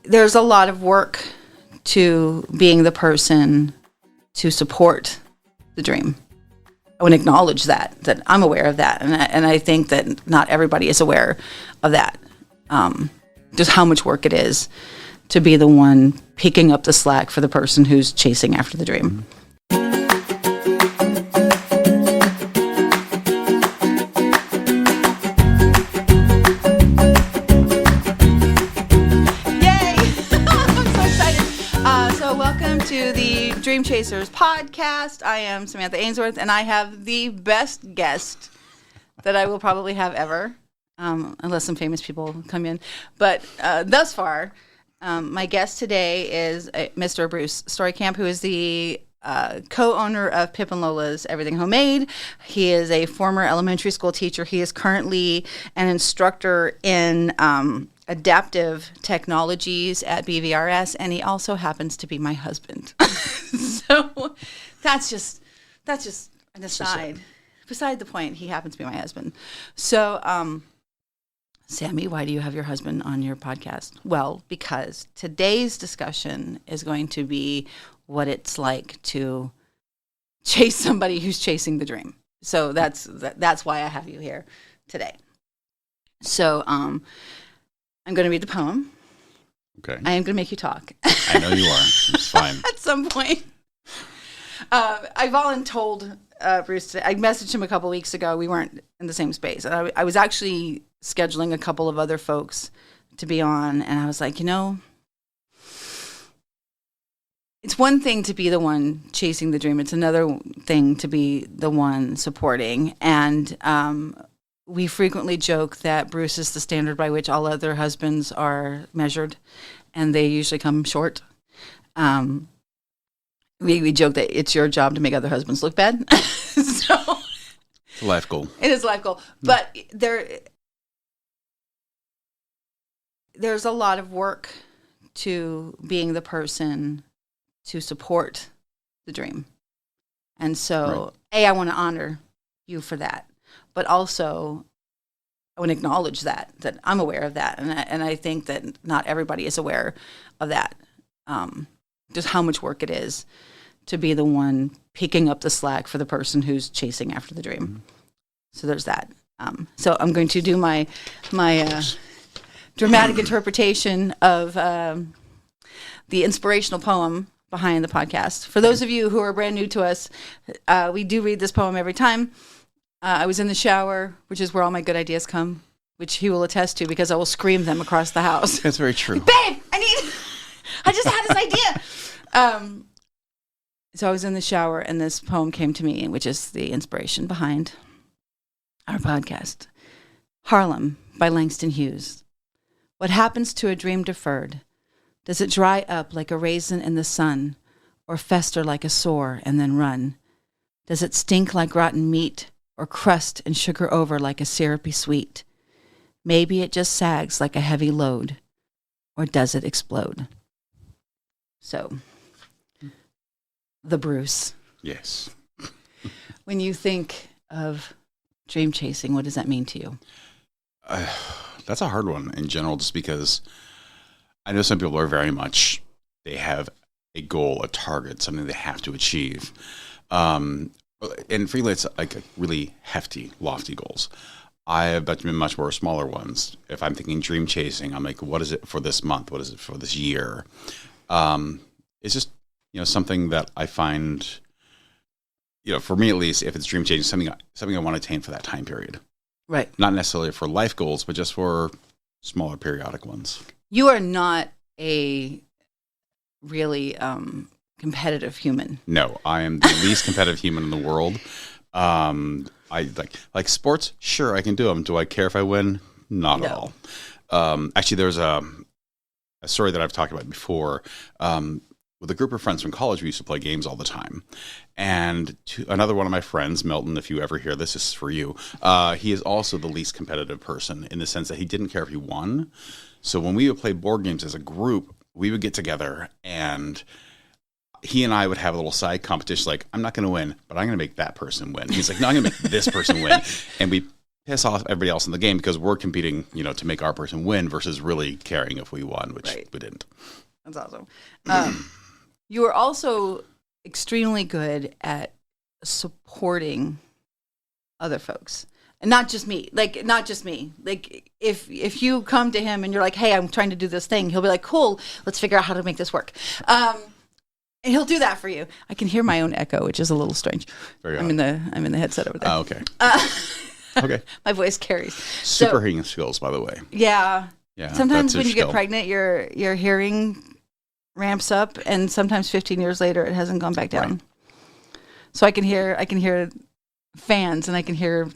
there's a lot of work to being the person to support the dream. I want to acknowledge that I'm aware of that. And I think that not everybody is aware of that. Just how much work it is to be the one picking up the slack for the person who's chasing after the dream. To the Dream Chasers podcast. I am Samantha Ainsworth, and I have the best guest that I will probably have ever, unless some famous people come in. But thus far, my guest today is Mr. Bruce Storykamp, who is the co-owner of Pip Lola's Everything Homemade. He is a former elementary school teacher. He is currently an instructor in adaptive technologies at BVRS, and he also happens to be my husband. So that's just an aside. Beside the point, he happens to be my husband. So, Sammy, why do you have your husband on your podcast? Well, because today's discussion is going to be what it's like to chase somebody who's chasing the dream. So that's why I have you here today. So, I'm going to read the poem. Okay. I am going to make you talk. I know you are. It's fine. At some point. I voluntold Bruce today. I messaged him a couple weeks ago. We weren't in the same space. And I was actually scheduling a couple of other folks to be on. And I was like, it's one thing to be the one chasing the dream. It's another thing to be the one supporting. And we frequently joke that Bruce is the standard by which all other husbands are measured, and they usually come short. We joke that it's your job to make other husbands look bad. So it's a life goal. It is a life goal. But there's a lot of work to being the person to support the dream. And so, right. I want to honor you for that. But also, I want to acknowledge that I'm aware of that. And I think that not everybody is aware of that. Just how much work it is to be the one picking up the slack for the person who's chasing after the dream. Mm-hmm. So there's that. So I'm going to do my dramatic interpretation of the inspirational poem behind the podcast. For those of you who are brand new to us, we do read this poem every time. I was in the shower, which is where all my good ideas come, which he will attest to because I will scream them across the house. That's very true. Babe, I just had this idea. So I was in the shower and this poem came to me, which is the inspiration behind our podcast. Harlem by Langston Hughes. What happens to a dream deferred? Does it dry up like a raisin in the sun or fester like a sore and then run? Does it stink like rotten meat? Or crust and sugar over like a syrupy sweet? Maybe it just sags like a heavy load, or does it explode? So, the Bruce. Yes. When you think of dream chasing, what does that mean to you? That's a hard one in general, just because I know some people are they have a goal, a target, something they have to achieve. And freely, it's like really hefty, lofty goals. I have been much more smaller ones. If I'm thinking dream chasing, I'm like, what is it for this month? What is it for this year? It's just, something that I find, for me at least, if it's dream chasing, something I want to attain for that time period. Right. Not necessarily for life goals, but just for smaller periodic ones. You are not a really competitive human. No, I am the least competitive human in the world. I like sports. Sure, I can do them. Do I care if I win? Not at all. Actually, there's a story that I've talked about before. With a group of friends from college, we used to play games all the time. And another one of my friends, Milton, if you ever hear this is for you. He is also the least competitive person in the sense that he didn't care if he won. So when we would play board games as a group, we would get together and he and I would have a little side competition, like, I'm not going to win, but I'm going to make that person win. He's like, no, I'm going to make this person win. And we piss off everybody else in the game because we're competing, to make our person win versus really caring if we won, which we didn't. That's awesome. You are also extremely good at supporting other folks. And not just me. Like, if you come to him and you're like, hey, I'm trying to do this thing, he'll be like, cool, let's figure out how to make this work. And he'll do that for you. I can hear my own echo, which is a little strange. I'm in the headset over there. Oh, okay. Okay. My voice carries. Super hearing skills, by the way. Yeah. Yeah. Sometimes when you get pregnant, your hearing ramps up, and sometimes 15 years later, it hasn't gone back down. Right. So I can hear fans, and I can hear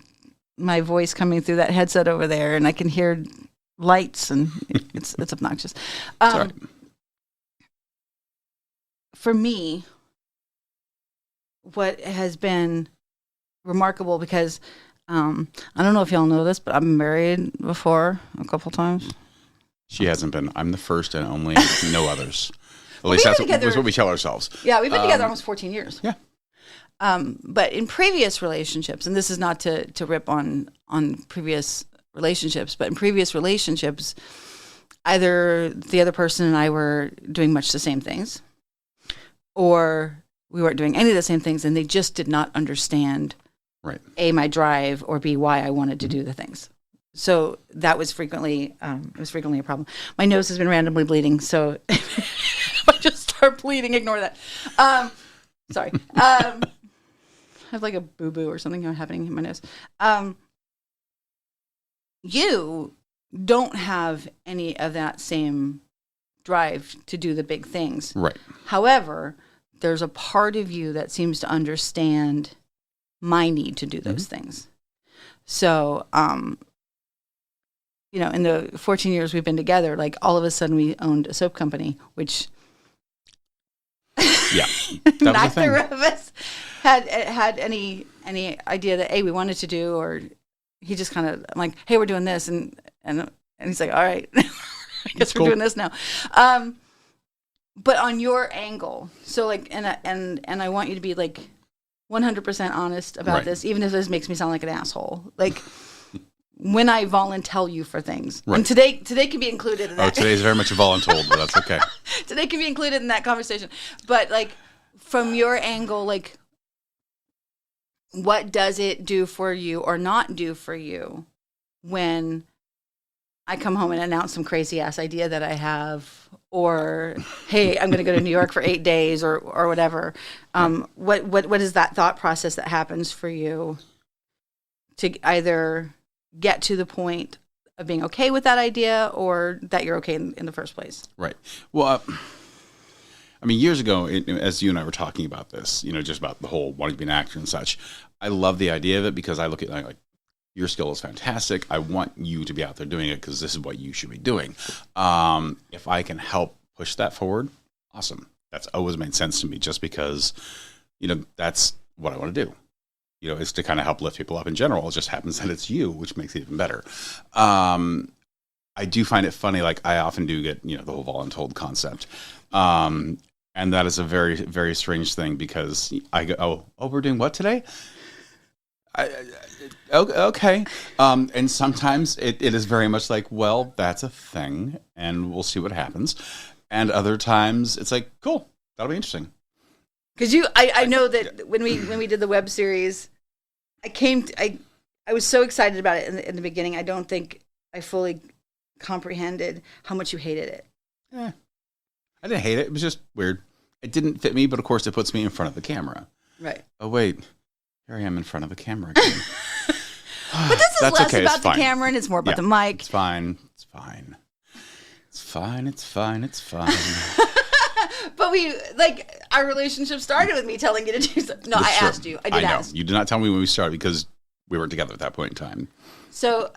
my voice coming through that headset over there, and I can hear lights, and it's obnoxious. Sorry. For me, what has been remarkable, because I don't know if y'all know this, but I've been married before a couple times. She hasn't been. I'm the first and only. No others. At least that's what we tell ourselves. Yeah, we've been together almost 14 years. Yeah. But in previous relationships, and this is not to rip on previous relationships, but in previous relationships, either the other person and I were doing much the same things, or we weren't doing any of the same things, and they just did not understand, right, A, my drive, or B, why I wanted to do the things. So that was frequently a problem. My nose has been randomly bleeding, so if I just start bleeding, ignore that. Sorry. I have like a boo-boo or something happening in my nose. You don't have any of that same drive to do the big things. Right. However, there's a part of you that seems to understand my need to do those things. So, in the 14 years we've been together, like all of a sudden we owned a soap company, which neither of us had any idea that we wanted to do, or he just kind of like, hey, we're doing this, and he's like, all right, I guess we're doing this now. But on your angle, so like, and I want you to be like 100% honest about this, even if this makes me sound like an asshole. Like when I volunteer you for things, and today can be included in that. Oh, today's very much a voluntold, but that's okay. Today can be included in that conversation. But like from your angle, like what does it do for you or not do for you when I come home and announce some crazy ass idea that I have, or hey, I'm going to go to New York for 8 days, or whatever. What is that thought process that happens for you to either get to the point of being okay with that idea, or that you're okay in the first place? Right. Well, years ago, as you and I were talking about this, just about the whole wanting to be an actor and such, I love the idea of it because I look at like, your skill is fantastic. I want you to be out there doing it because this is what you should be doing. If I can help push that forward, awesome. That's always made sense to me, just because, that's what I want to do. Is to kind of help lift people up in general. It just happens that it's you, which makes it even better. I do find it funny. Like I often do get, the whole voluntold concept. And that is a very, very strange thing, because I go, oh, we're doing what today? Okay. And sometimes it is very much like, well, that's a thing, and we'll see what happens. And other times it's like, cool, that'll be interesting. Because I know that when we did the web series, I was so excited about it in the beginning. I don't think I fully comprehended how much you hated it. I didn't hate it. It was just weird. It didn't fit me, but of course it puts me in front of the camera. Right. Oh, wait. Here I am in front of the camera again. But this is less about the camera, and it's more about the mic. It's fine. It's fine. It's fine. It's fine. It's fine. But our relationship started with me telling you to do something. No, I asked you. I did ask. You did not tell me when we started, because we weren't together at that point in time. So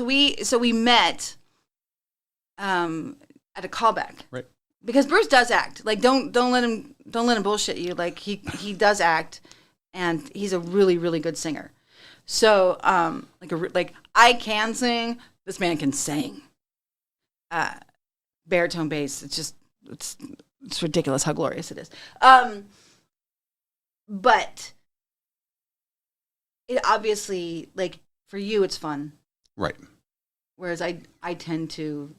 we met at a callback. Right. Because Bruce does act. Like don't let him bullshit you. Like he does act, and he's a really, really good singer. So like I can sing, this man can sing. Baritone bass, it's ridiculous how glorious it is. But it obviously, like, for you, it's fun. Right. Whereas I tend to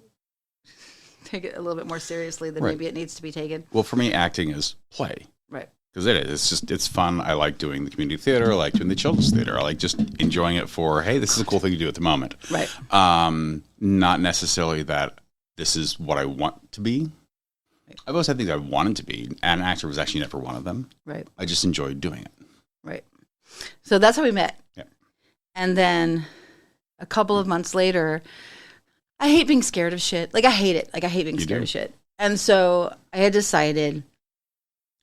take it a little bit more seriously than maybe it needs to be taken. Well, for me, acting is play. Right. Because it is. It's fun. I like doing the community theater. I like doing the children's theater. I like just enjoying it for, hey, this is a cool thing to do at the moment. Right. Not necessarily that this is what I want to be. Right. I've always had things I wanted to be. And an actor was actually never one of them. Right. I just enjoyed doing it. Right. So that's how we met. Yeah. And then a couple of months later, I hate being scared of shit. Like, I hate it. Like, I hate being scared of shit. And so I had decided,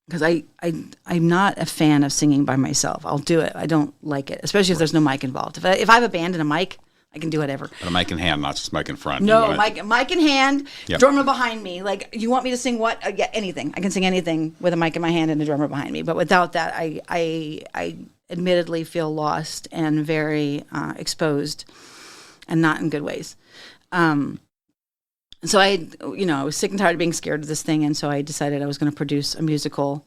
because I'm not a fan of singing by myself. I'll do it. I don't like it, especially if there's no mic involved. If I have a band and a mic, I can do whatever. But a mic in hand, not just mic in front. No, mic in hand, drummer behind me. Like, you want me to sing what? Yeah, anything. I can sing anything with a mic in my hand and a drummer behind me. But without that, I admittedly feel lost and very exposed, and not in good ways. So I was sick and tired of being scared of this thing, and so I decided I was going to produce a musical,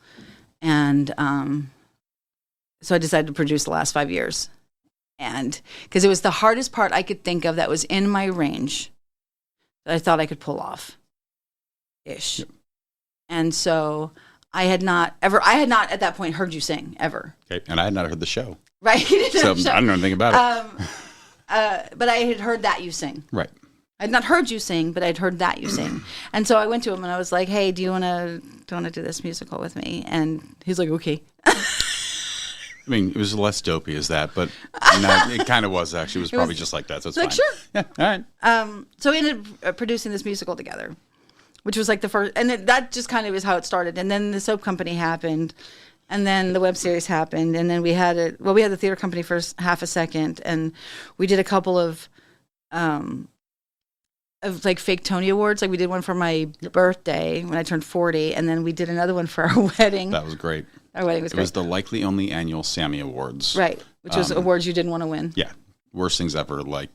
and so I decided to produce The Last 5 Years, and because it was the hardest part I could think of that was in my range that I thought I could pull off, ish, and so I had not at that point heard you sing ever. Okay, and I had not heard the show, right? So I don't know anything about it. But I had heard that you sing, right. I'd not heard you sing, but I'd heard that you sing. And so I went to him and I was like, hey, do you want to do this musical with me? And he's like, okay. I mean, it was less dopey as that, but no, it kind of was actually. It was probably just like that, so it's like, fine. Sure. Yeah, all right. So we ended up producing this musical together, which was like the first, and that just kind of is how it started. And then the soap company happened, and then the web series happened, and then we had the theater company for half a second, and we did a couple of like fake Tony Awards. Like, we did one for my birthday when I turned 40, and then we did another one for our wedding. That was great. Our wedding was great. It was the likely only annual Sammy Awards. Right, which was awards you didn't want to win. Yeah. Worst things ever, like,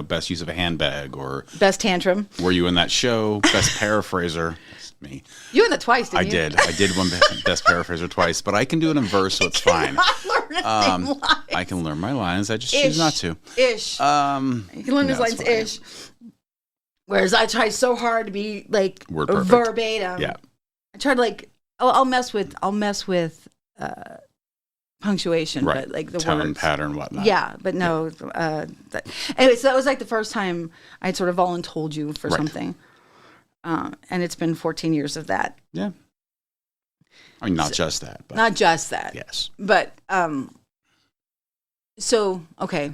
best use of a handbag, or best tantrum. Were you in that show? Best paraphraser. That's me. You in that twice, didn't you? I did one best paraphraser twice, but I can do it in verse, so it's fine. I can learn my lines. I just choose not to. Ish. You can learn his lines. Ish. Whereas I try so hard to be like verbatim. Yeah. I try to like I'll mess with punctuation, right. But like the tone, words, pattern, whatnot. Yeah, but no. Anyway, so that was like the first time I had sort of voluntold you for something, and it's been 14 years of that. Yeah. I mean, not just that. But not just that. Yes. But so okay.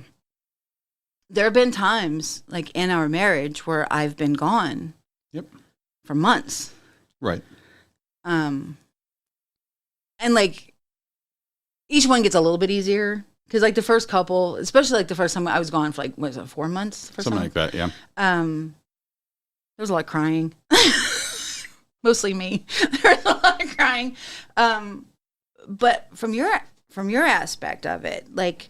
There have been times, like in our marriage, where I've been gone for months. Right. And like each one gets a little bit easier. Because like the first couple, especially like the first time I was gone for like, what was it, 4 months? Something like that, yeah. There was a lot of crying. Mostly me. There was a lot of crying. But from your aspect of it, like,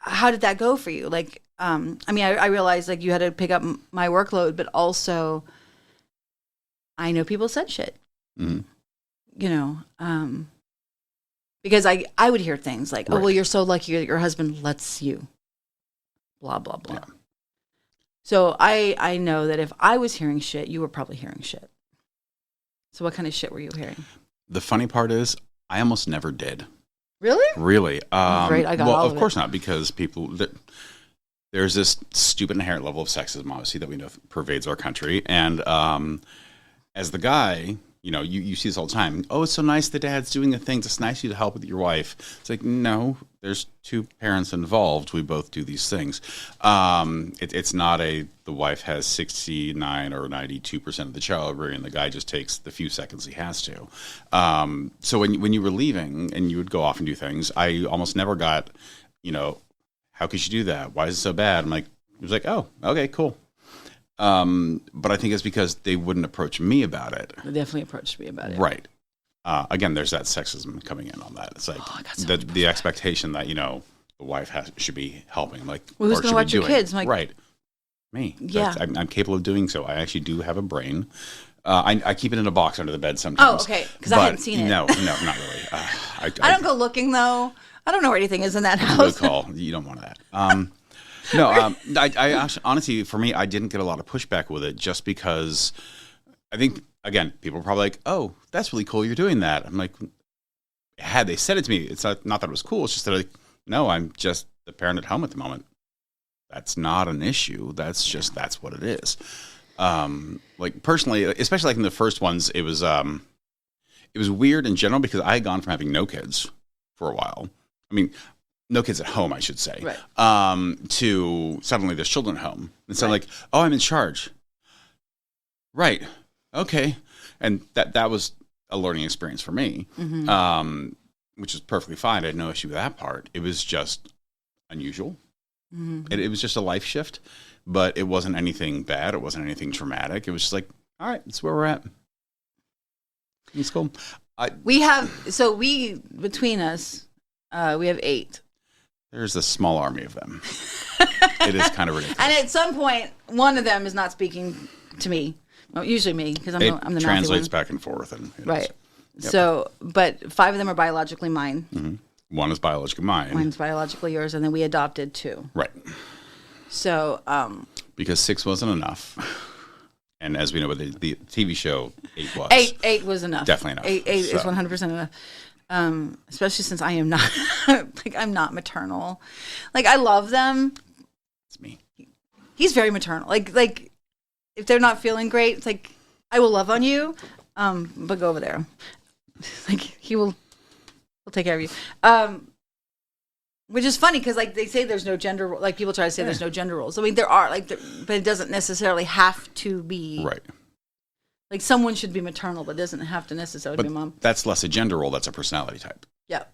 how did that go for you? Like, I mean, I realized like you had to pick up my workload, but also I know people said shit, because I would hear things like, oh, well, you're so lucky that your husband lets you, blah, blah, blah. Yeah. So I know that if I was hearing shit, you were probably hearing shit. So what kind of shit were you hearing? The funny part is I almost never did. Really? Really. Great, I got all of it. Of course not, because there's this stupid inherent level of sexism, obviously, that we know pervades our country. And as the guy, you see this all the time. Oh, it's so nice the dad's doing the things. It's nice you to help with your wife. It's like, no, there's two parents involved. We both do these things. It's not the wife has 69 or 92% of the child rearing, and the guy just takes the few seconds he has to. So when you were leaving and you would go off and do things, I almost never got, how could you do that? Why is it so bad? It was like, oh, okay, cool. But I think it's because they wouldn't approach me about it. They definitely approached me about it. Right. Again, there's that sexism coming in on that. It's like the expectation that, the wife should be helping. Like, well, who's going to watch your kids? Like, right. Me. Yeah. I'm capable of doing so. I actually do have a brain. I keep it in a box under the bed sometimes. Oh, okay. Because I hadn't seen it. No, not really. I don't go looking, though. I don't know where anything is in that Good house. call. You don't want that. No, I actually, honestly, for me, I didn't get a lot of pushback with it just because I think, again, people were probably like, oh, that's really cool. You're doing that. I'm like, had they said it to me, it's not that it was cool. It's just that, like, no, I'm just the parent at home at the moment. That's not an issue. That's what it is. Like personally, especially like in the first ones, it was weird in general because I had gone from having no kids for a while. I mean, no kids at home, I should say, Right. To suddenly there's children at home. And so like, oh, I'm in charge. Right. Okay. And that was a learning experience for me, which is perfectly fine. I had no issue with that part. It was just unusual. It was just a life shift, but it wasn't anything bad. It wasn't anything traumatic. It was just like, all right, that's where we're at. It's cool. Between us, we have 8. There's a small army of them. It is kind of ridiculous. And at some point, one of them is not speaking to me. Well, usually me, because I'm the mouthy translates one. back and forth. And Right. Yep. So, but 5 of them are biologically mine. Mm-hmm. One is biologically mine. Mine's biologically yours, and then we adopted 2. Right. So, because 6 wasn't enough. And as we know with the TV show, 8 was. 8 was enough. Definitely enough. 8 is 100% enough. Especially since I am not, I'm not maternal. Like, I love them. It's me. He's very maternal. Like if they're not feeling great, it's like, I will love on you, but go over there. Like, he'll take care of you. Which is funny because, like, they say there's no gender, like, people try to say there's no gender roles. I mean, there are, like, but it doesn't necessarily have to be. Right. Like, someone should be maternal, but it doesn't have to necessarily be mom. That's less a gender role. That's a personality type. Yeah,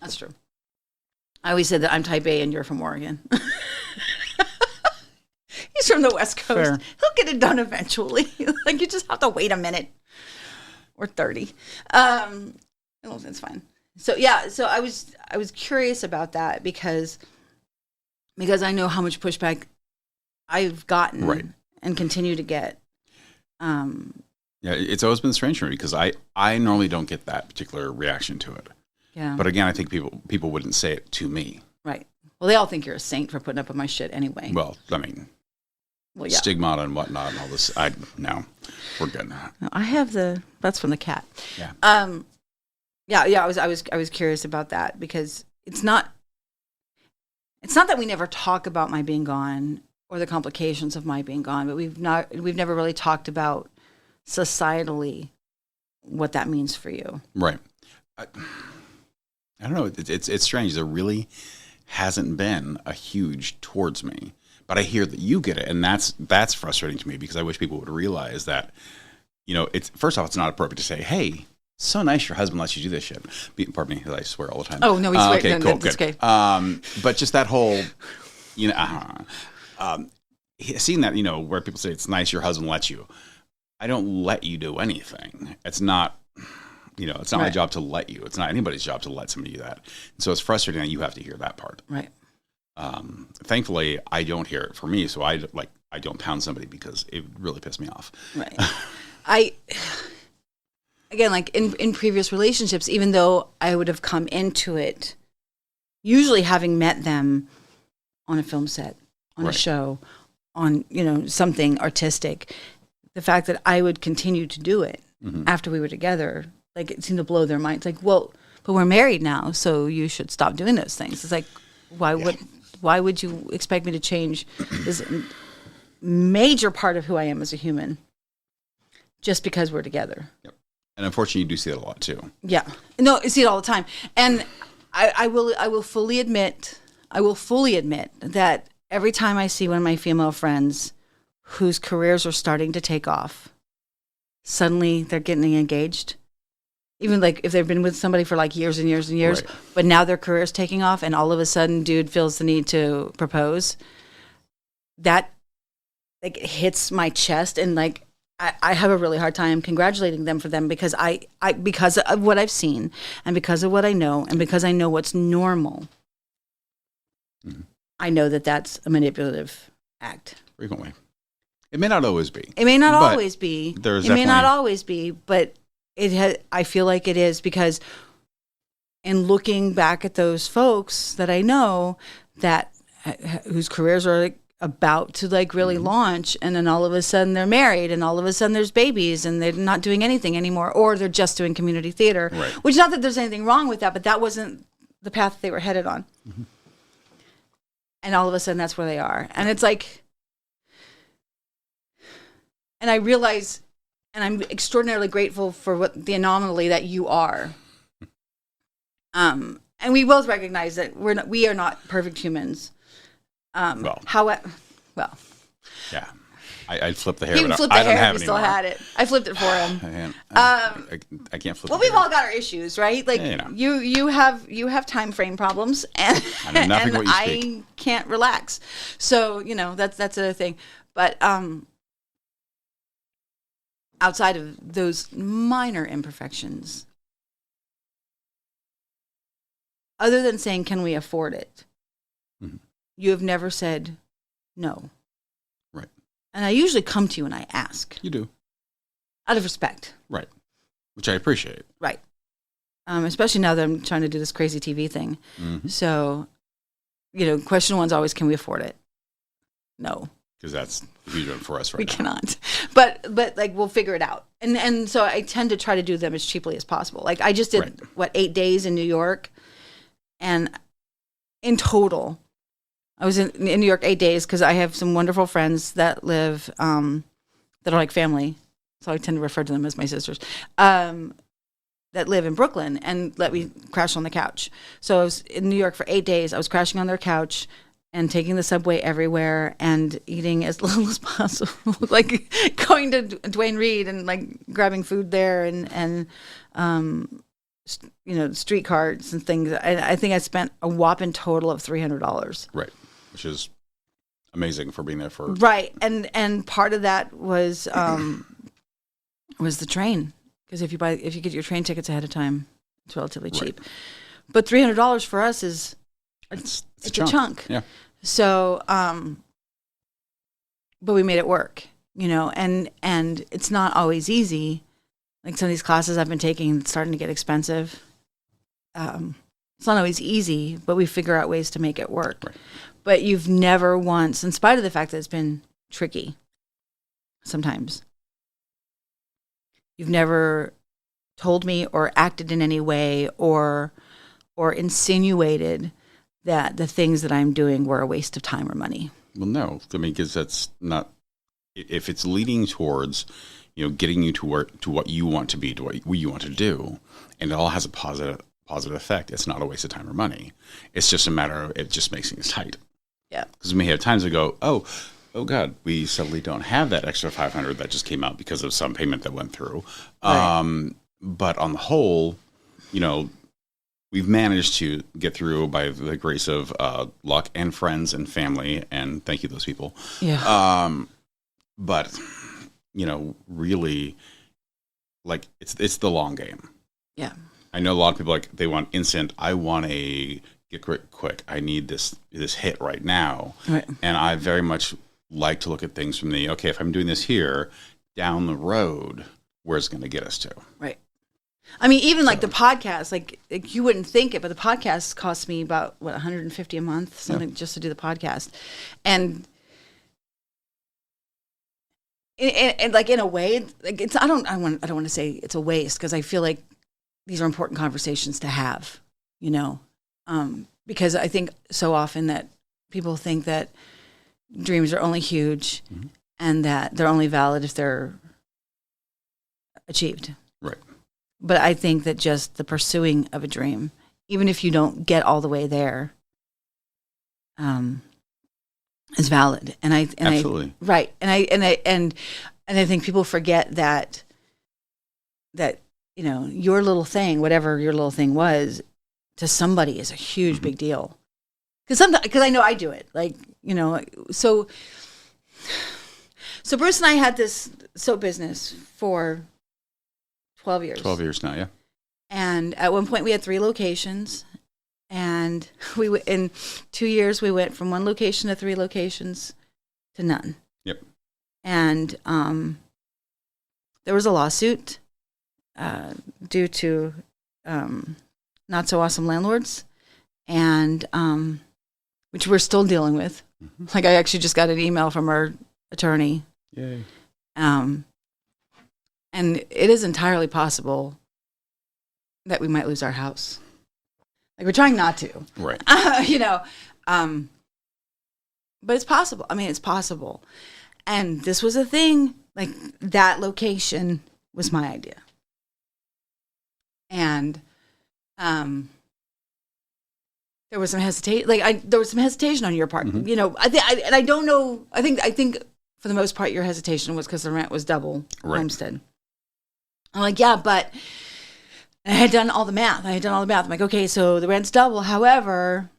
that's true. I always said that I'm type A and you're from Oregon. He's from the West Coast. Fair. He'll get it done eventually. Like, you just have to wait a minute or 30. It's fine. So yeah, so I was curious about that because I know how much pushback I've gotten and continue to get. Yeah, it's always been strange for me because I normally don't get that particular reaction to it. Yeah. But again, I think people wouldn't say it to me. Right. Well, they all think you're a saint for putting up with my shit anyway. Well, I mean, stigmata and whatnot and all this. No, we're good. No, I have that's from the cat. Yeah. Yeah. I was curious about that because it's not that we never talk about my being gone or the complications of my being gone, but we've never really talked about societally what that means for you. Right. I don't know. It's strange. There really hasn't been a huge towards me, but I hear that you get it, and that's frustrating to me because I wish people would realize that. It's first off, it's not appropriate to say, "Hey, so nice your husband lets you do this shit." Pardon me, I swear all the time. Oh no, he's okay, no, cool, no, that's good. Okay. But just that whole, seeing that, where people say it's nice your husband lets you. I don't let you do anything. It's not. It's not my job to let you. It's not anybody's job to let somebody do that. And so it's frustrating that you have to hear that part. Right. Thankfully, I don't hear it for me, so I don't pound somebody because it really pissed me off. Right. Again, like in previous relationships, even though I would have come into it, usually having met them on a film set, on a show, on something artistic, the fact that I would continue to do it after we were together. Like, it seemed to blow their minds. Like, well, but we're married now, so you should stop doing those things. It's like, why would you expect me to change this major part of who I am as a human just because we're together? Yep. And unfortunately, you do see that a lot too. Yeah. No, I see it all the time. And I will fully admit that every time I see one of my female friends whose careers are starting to take off, suddenly they're getting engaged. Even like if they've been with somebody for like years and years and years, but now their career is taking off and all of a sudden dude feels the need to propose, that like hits my chest, and like I have a really hard time congratulating them for them because I because of what I've seen and because of what I know and because I know what's normal. I know that that's a manipulative act. Frequently. It may not always be. It may not always be. There's it may not always be, but I feel like it is because in looking back at those folks that I know that whose careers are like about to like really launch, and then all of a sudden they're married, and all of a sudden there's babies, and they're not doing anything anymore, or they're just doing community theater. Right. Which, not that there's anything wrong with that, but that wasn't the path they were headed on. Mm-hmm. And all of a sudden that's where they are, and it's like, and I realize, and I'm extraordinarily grateful for what the anomaly that you are. And we both recognize that we are not perfect humans. However, yeah, I flipped the hair. He But flipped I the don't hair. have He still anymore. had it. I flipped it for him. I can't flip. Well, the we've hair. all got our issues, right? Like Yeah, you know. you have time frame problems, and I know nothing and what you I speak. can't relax. So that's a thing. But outside of those minor imperfections, other than saying, "Can we afford it?" Mm-hmm. You have never said no. Right. And I usually come to you and I ask. You do. Out of respect. Right. Which I appreciate. Right. Especially now that I'm trying to do this crazy TV thing. Mm-hmm. So, question one's always, can we afford it? No. Because that's a huge one for us right We now. cannot. But like, we'll figure it out. And so I tend to try to do them as cheaply as possible. Like, I just did, 8 days in New York? And in total, I was in New York 8 days because I have some wonderful friends that live, that are like family. So I tend to refer to them as my sisters, that live in Brooklyn and let me crash on the couch. So I was in New York for 8 days. I was crashing on their couch and taking the subway everywhere and eating as little as possible, like going to Duane Reade and like grabbing food there and street carts and things. I think I spent a whopping total of $300. Right. Which is amazing for being there for. Right. And part of that was the train. Because if you get your train tickets ahead of time, it's relatively cheap. Right. But $300 for us is it's a chunk. Yeah. So, but we made it work, and it's not always easy. Like some of these classes I've been taking, it's starting to get expensive. It's not always easy, but we figure out ways to make it work. Right. But you've never once, in spite of the fact that it's been tricky sometimes, you've never told me or acted in any way or insinuated that the things that I'm doing were a waste of time or money. Well, no. I mean, because that's not, if it's leading towards, getting you to what you want to be, to what you want to do, and it all has a positive effect, it's not a waste of time or money. It's just a matter of, it just makes things tight. Yeah. Because we may have times we go, oh God, we suddenly don't have that extra $500 that just came out because of some payment that went through. Right. But on the whole, we've managed to get through by the grace of luck and friends and family, and thank you, those people. Yeah. But really, like it's the long game. Yeah. I know a lot of people they want instant. I want a get quick. I need this hit right now. Right. And I very much like to look at things from okay, if I'm doing this here, down the road, where's it going to get us to? Right. I mean, even like the podcast, like you wouldn't think it, but the podcast costs me about $150 a month, something just to do the podcast, and like in a way, like it's I don't want to say it's a waste because I feel like these are important conversations to have, because I think so often that people think that dreams are only huge and that they're only valid if they're achieved. Right. But I think that just the pursuing of a dream, even if you don't get all the way there, is valid. And absolutely right. And I think people forget that your little thing, whatever your little thing was, to somebody is a huge big deal. Because I know I do it. Like so Bruce and I had this soap business for 12 years. 12 years now, yeah. And at one point we had 3 locations, and in 2 years we went from 1 location to 3 locations to none. Yep. And there was a lawsuit due to not so awesome landlords, and which we're still dealing with. Mm-hmm. Like I actually just got an email from our attorney. Yay. And it is entirely possible that we might lose our house. Like we're trying not to, right? But it's possible. I mean, it's possible. And this was a thing. Like that location was my idea. And there was some hesitation. There was some hesitation on your part. Mm-hmm. I don't know. I think for the most part, your hesitation was because the rent was double homestead. I'm like, yeah, but I had done all the math. I'm like, okay, so the rent's double. However,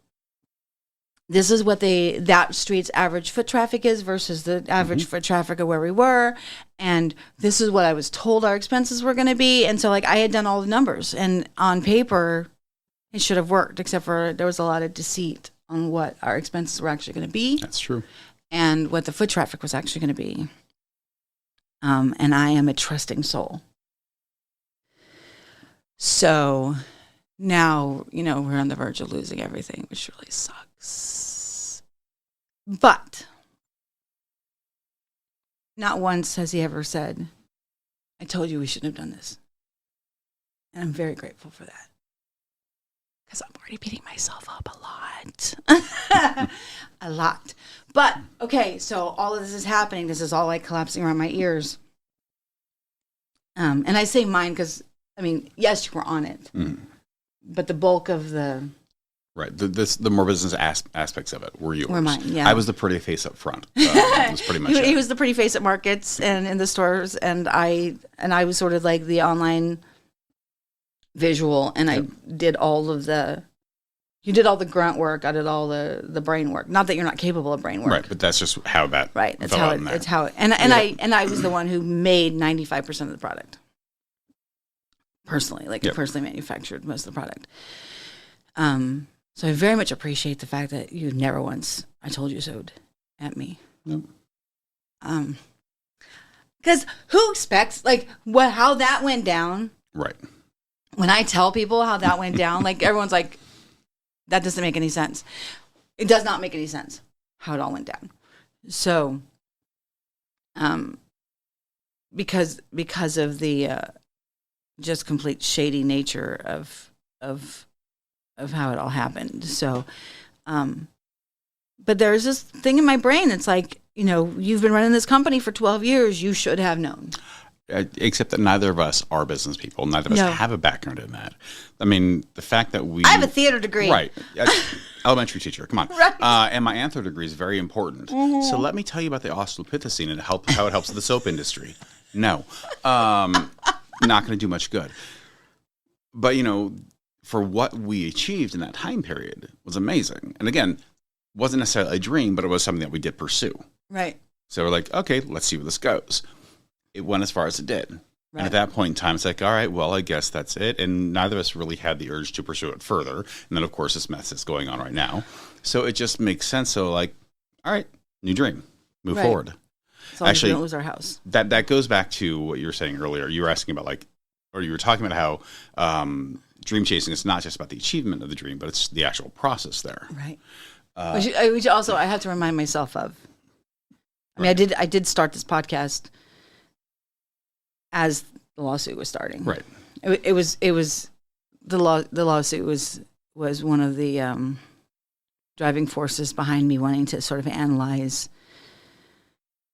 this is what that street's average foot traffic is versus the average foot traffic of where we were. And this is what I was told our expenses were going to be. And so I had done all the numbers, and on paper it should have worked, except for there was a lot of deceit on what our expenses were actually going to be. That's true. And what the foot traffic was actually going to be. And I am a trusting soul. So now, we're on the verge of losing everything, which really sucks. But not once has he ever said, I told you we shouldn't have done this. And I'm very grateful for that. Because I'm already beating myself up a lot. A lot. But, okay, so all of this is happening. This is all like collapsing around my ears. And I say mine because, yes, you were on it. Mm. But the bulk of the... Right. The more business aspects of it were yours. Were mine, yeah. I was the pretty face up front. It was pretty much he was the pretty face at markets and in the stores, and I was sort of like the online visual, and I did all of the... You did all the grunt work. I did all the brain work. Not that you're not capable of brain work. Right, but that's just how that It's how it... And I was the one who made 95% of the product. Personally, personally manufactured most of the product. So I very much appreciate the fact that you never once I told you so at me. Nope. Because who expects how that went down? Right. When I tell people how that went down, everyone's like, that doesn't make any sense. It does not make any sense how it all went down. So, because of the just complete shady nature of how it all happened. So, but there's this thing in my brain that's like, you've been running this company for 12 years. You should have known. Except that neither of us are business people. Neither of us have a background in that. The fact that I have a theater degree. Right. Elementary teacher. Come on. Right. And my anthro degree is very important. Mm-hmm. So let me tell you about the Australopithecine and how it helps the soap industry. No. Not going to do much good. But, for what we achieved in that time period was amazing. And again, wasn't necessarily a dream, but it was something that we did pursue. Right. So we're like, okay, let's see where this goes. It went as far as it did. Right. And at that point in time, it's like, all right, well, I guess that's it. And neither of us really had the urge to pursue it further. And then, of course, this mess is going on right now. So it just makes sense. So all right, new dream, move forward. As long as we don't lose our house. That goes back to what you were saying earlier. You were asking about or you were talking about how dream chasing is not just about the achievement of the dream, but it's the actual process there. Right. Which also I have to remind myself of. I did start this podcast as the lawsuit was starting. Right. It was the lawsuit was one of the driving forces behind me wanting to sort of analyze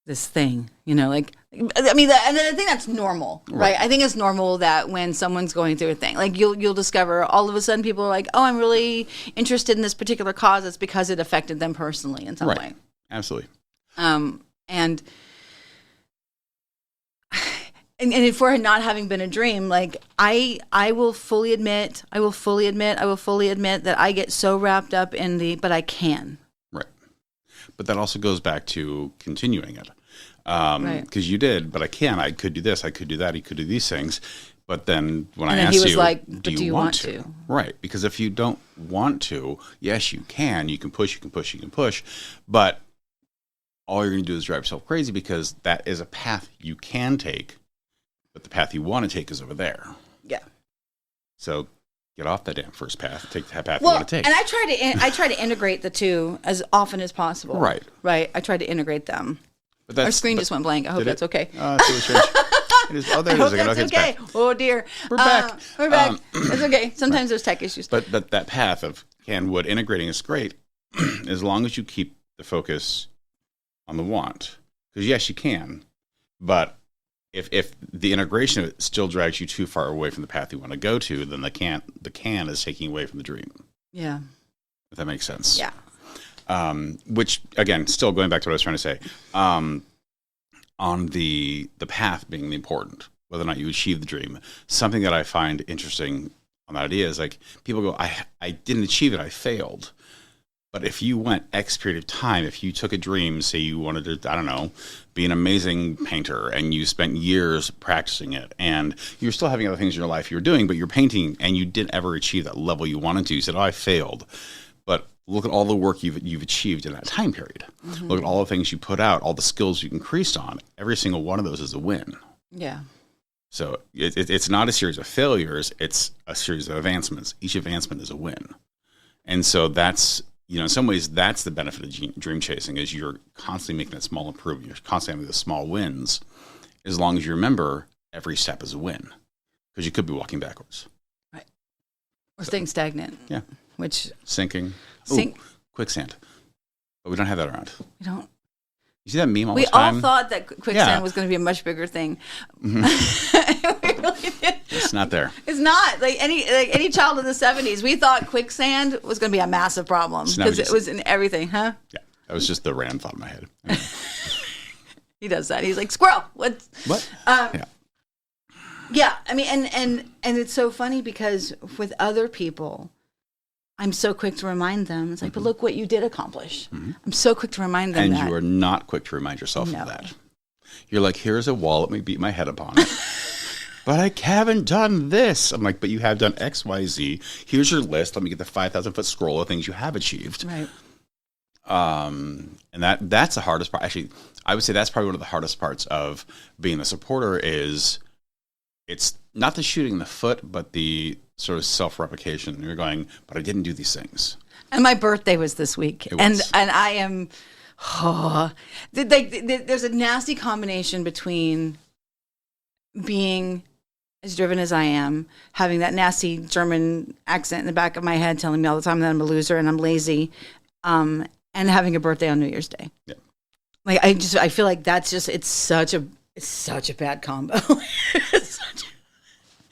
this thing, and I think that's normal, right? I think it's normal that when someone's going through a thing, you'll discover all of a sudden people are like, oh, I'm really interested in this particular cause. It's because it affected them personally in some way. Absolutely. And for it not having been a dream, I will fully admit that I get so wrapped up in but I can. Right. But that also goes back to continuing it. Right. Because you did, but I can. I could do this. I could do that. You could do these things. But then when I asked he was you, like, do you want to? Right. Because if you don't want to, yes, you can. You can push. But all you're going to do is drive yourself crazy because that is a path you can take. But the path you want to take is over there. Yeah. So get off that damn first path, take the path you Well, want to take. and I try to integrate the two as often as possible. Right. Right. I try to integrate them. But Our screen just went blank. I hope that's okay. It's really strange. There it is. I hope that's okay. Oh dear. We're back. We're back. It's okay. Sometimes there's tech issues. But that path of can-would integrating is great as long as you keep the focus on the want. Because yes, you can, but if the integration of it still drags you too far away from the path you want to go to, then the can is taking away from the dream. Yeah. If that makes sense. Yeah. Which again, still going back to what I was trying to say, on the path being the important, whether or not you achieve the dream. Something that I find interesting on that idea is like people go, I didn't achieve it, I failed. But if you went X period of time, if you took a dream, say you wanted to, I don't know, be an amazing painter, and you spent years practicing it, and you're still having other things in your life you were doing, but you're painting, and you didn't ever achieve that level you wanted to. You said, I failed. But look at all the work you've achieved in that time period. Mm-hmm. Look at all the things you put out, all the skills you increased on. Every single one of those is a win. Yeah. So it's not a series of failures. It's a series of advancements. Each advancement is a win. And so that's, in some ways, that's the benefit of dream chasing is you're constantly making that small improvement. You're constantly having the small wins as long as you remember every step is a win because you could be walking backwards. Right. Or staying stagnant. Yeah. Which Sinking. Quicksand. But we don't have that around. We don't. You see that meme all the We time? all thought that quicksand was going to be a much bigger thing. Mm-hmm. We really did. It's not there. It's not. Like any child in the 70s, we thought quicksand was going to be a massive problem because it was in everything, huh? Yeah. That was just the random thought in my head. Anyway. He does that. He's like, squirrel. What? Yeah. Yeah. I mean, and it's so funny because with other people, I'm so quick to remind them. It's like, but look what you did accomplish. Mm-hmm. I'm so quick to remind them and that. You are not quick to remind yourself of that. You're like, here's a wall. Let me beat my head upon it. But I haven't done this. I'm like, but you have done X, Y, Z. Here's your list. Let me get the 5,000-foot scroll of things you have achieved. Right. And that's the hardest part. Actually, I would say that's probably one of the hardest parts of being a supporter is it's not the shooting in the foot, but the sort of self-replication. You're going, but I didn't do these things. And my birthday was this week. And I am, there's a nasty combination between being as driven as I am, having that nasty German accent in the back of my head telling me all the time that I'm a loser and I'm lazy, and having a birthday on New Year's Day. Yeah. Like I feel like it's such a bad combo.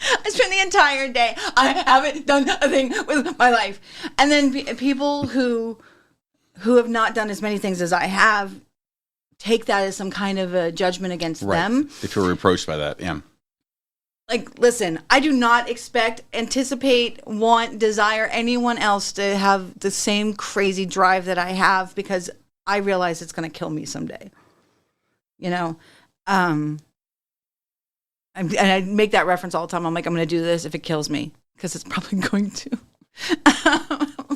I spent the entire day. I haven't done a thing with my life. And then people who have not done as many things as I have take that as some kind of a judgment against them. They feel reproached by that, yeah. Like, listen, I do not anticipate, want, desire anyone else to have the same crazy drive that I have because I realize it's going to kill me someday. And I make that reference all the time. I'm like, I'm going to do this if it kills me because it's probably going to.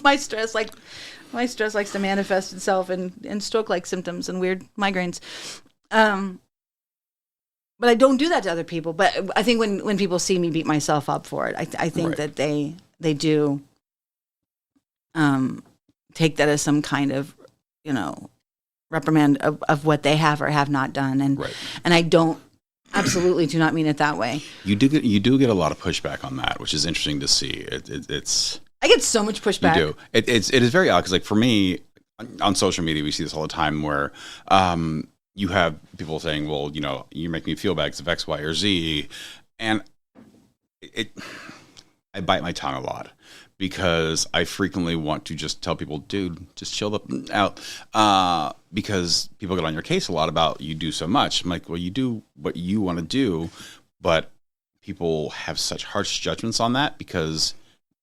My stress likes to manifest itself in stroke-like symptoms and weird migraines. But I don't do that to other people. But I think when people see me beat myself up for it, I think that they do take that as some kind of, reprimand of what they have or have not done. And I don't. Absolutely, do not mean it that way. You do get a lot of pushback on that, which is interesting to see. It's I get so much pushback. You do. It is very odd because, like, for me, on social media, we see this all the time where you have people saying, "Well, you make me feel bad because of X, Y, or Z," and I bite my tongue a lot because I frequently want to just tell people, dude, just chill out. Because people get on your case a lot about you do so much. I'm like, well, you do what you want to do, but people have such harsh judgments on that because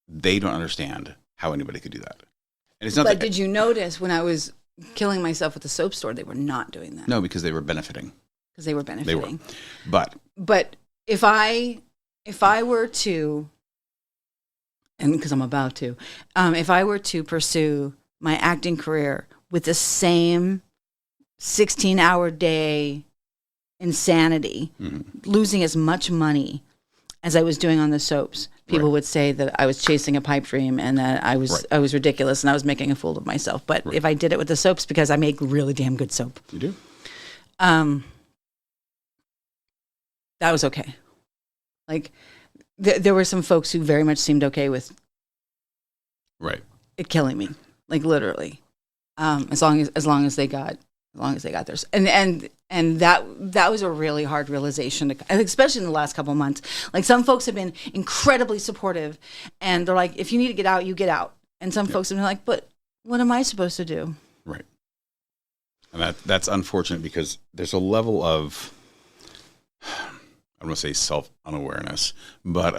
they don't understand how anybody could do that. And it's not. But did you notice when I was killing myself at the soap store, they were not doing that? No, because they were benefiting. Because they were benefiting. They were. But if I were to, and because I'm about to, if I were to pursue my acting career with the same 16-hour day insanity, losing as much money as I was doing on the soaps. People would say that I was chasing a pipe dream and that I was ridiculous and I was making a fool of myself. But if I did it with the soaps, because I make really damn good soap. You do? That was okay. Like, there were some folks who very much seemed okay with it killing me, like literally, as long as they got theirs, and that was a really hard realization, especially in the last couple of months. Like, some folks have been incredibly supportive, and they're like, if you need to get out, you get out. And some folks have been like, but what am I supposed to do? Right. And that's unfortunate, because there's a level of, I don't want to say self-unawareness, but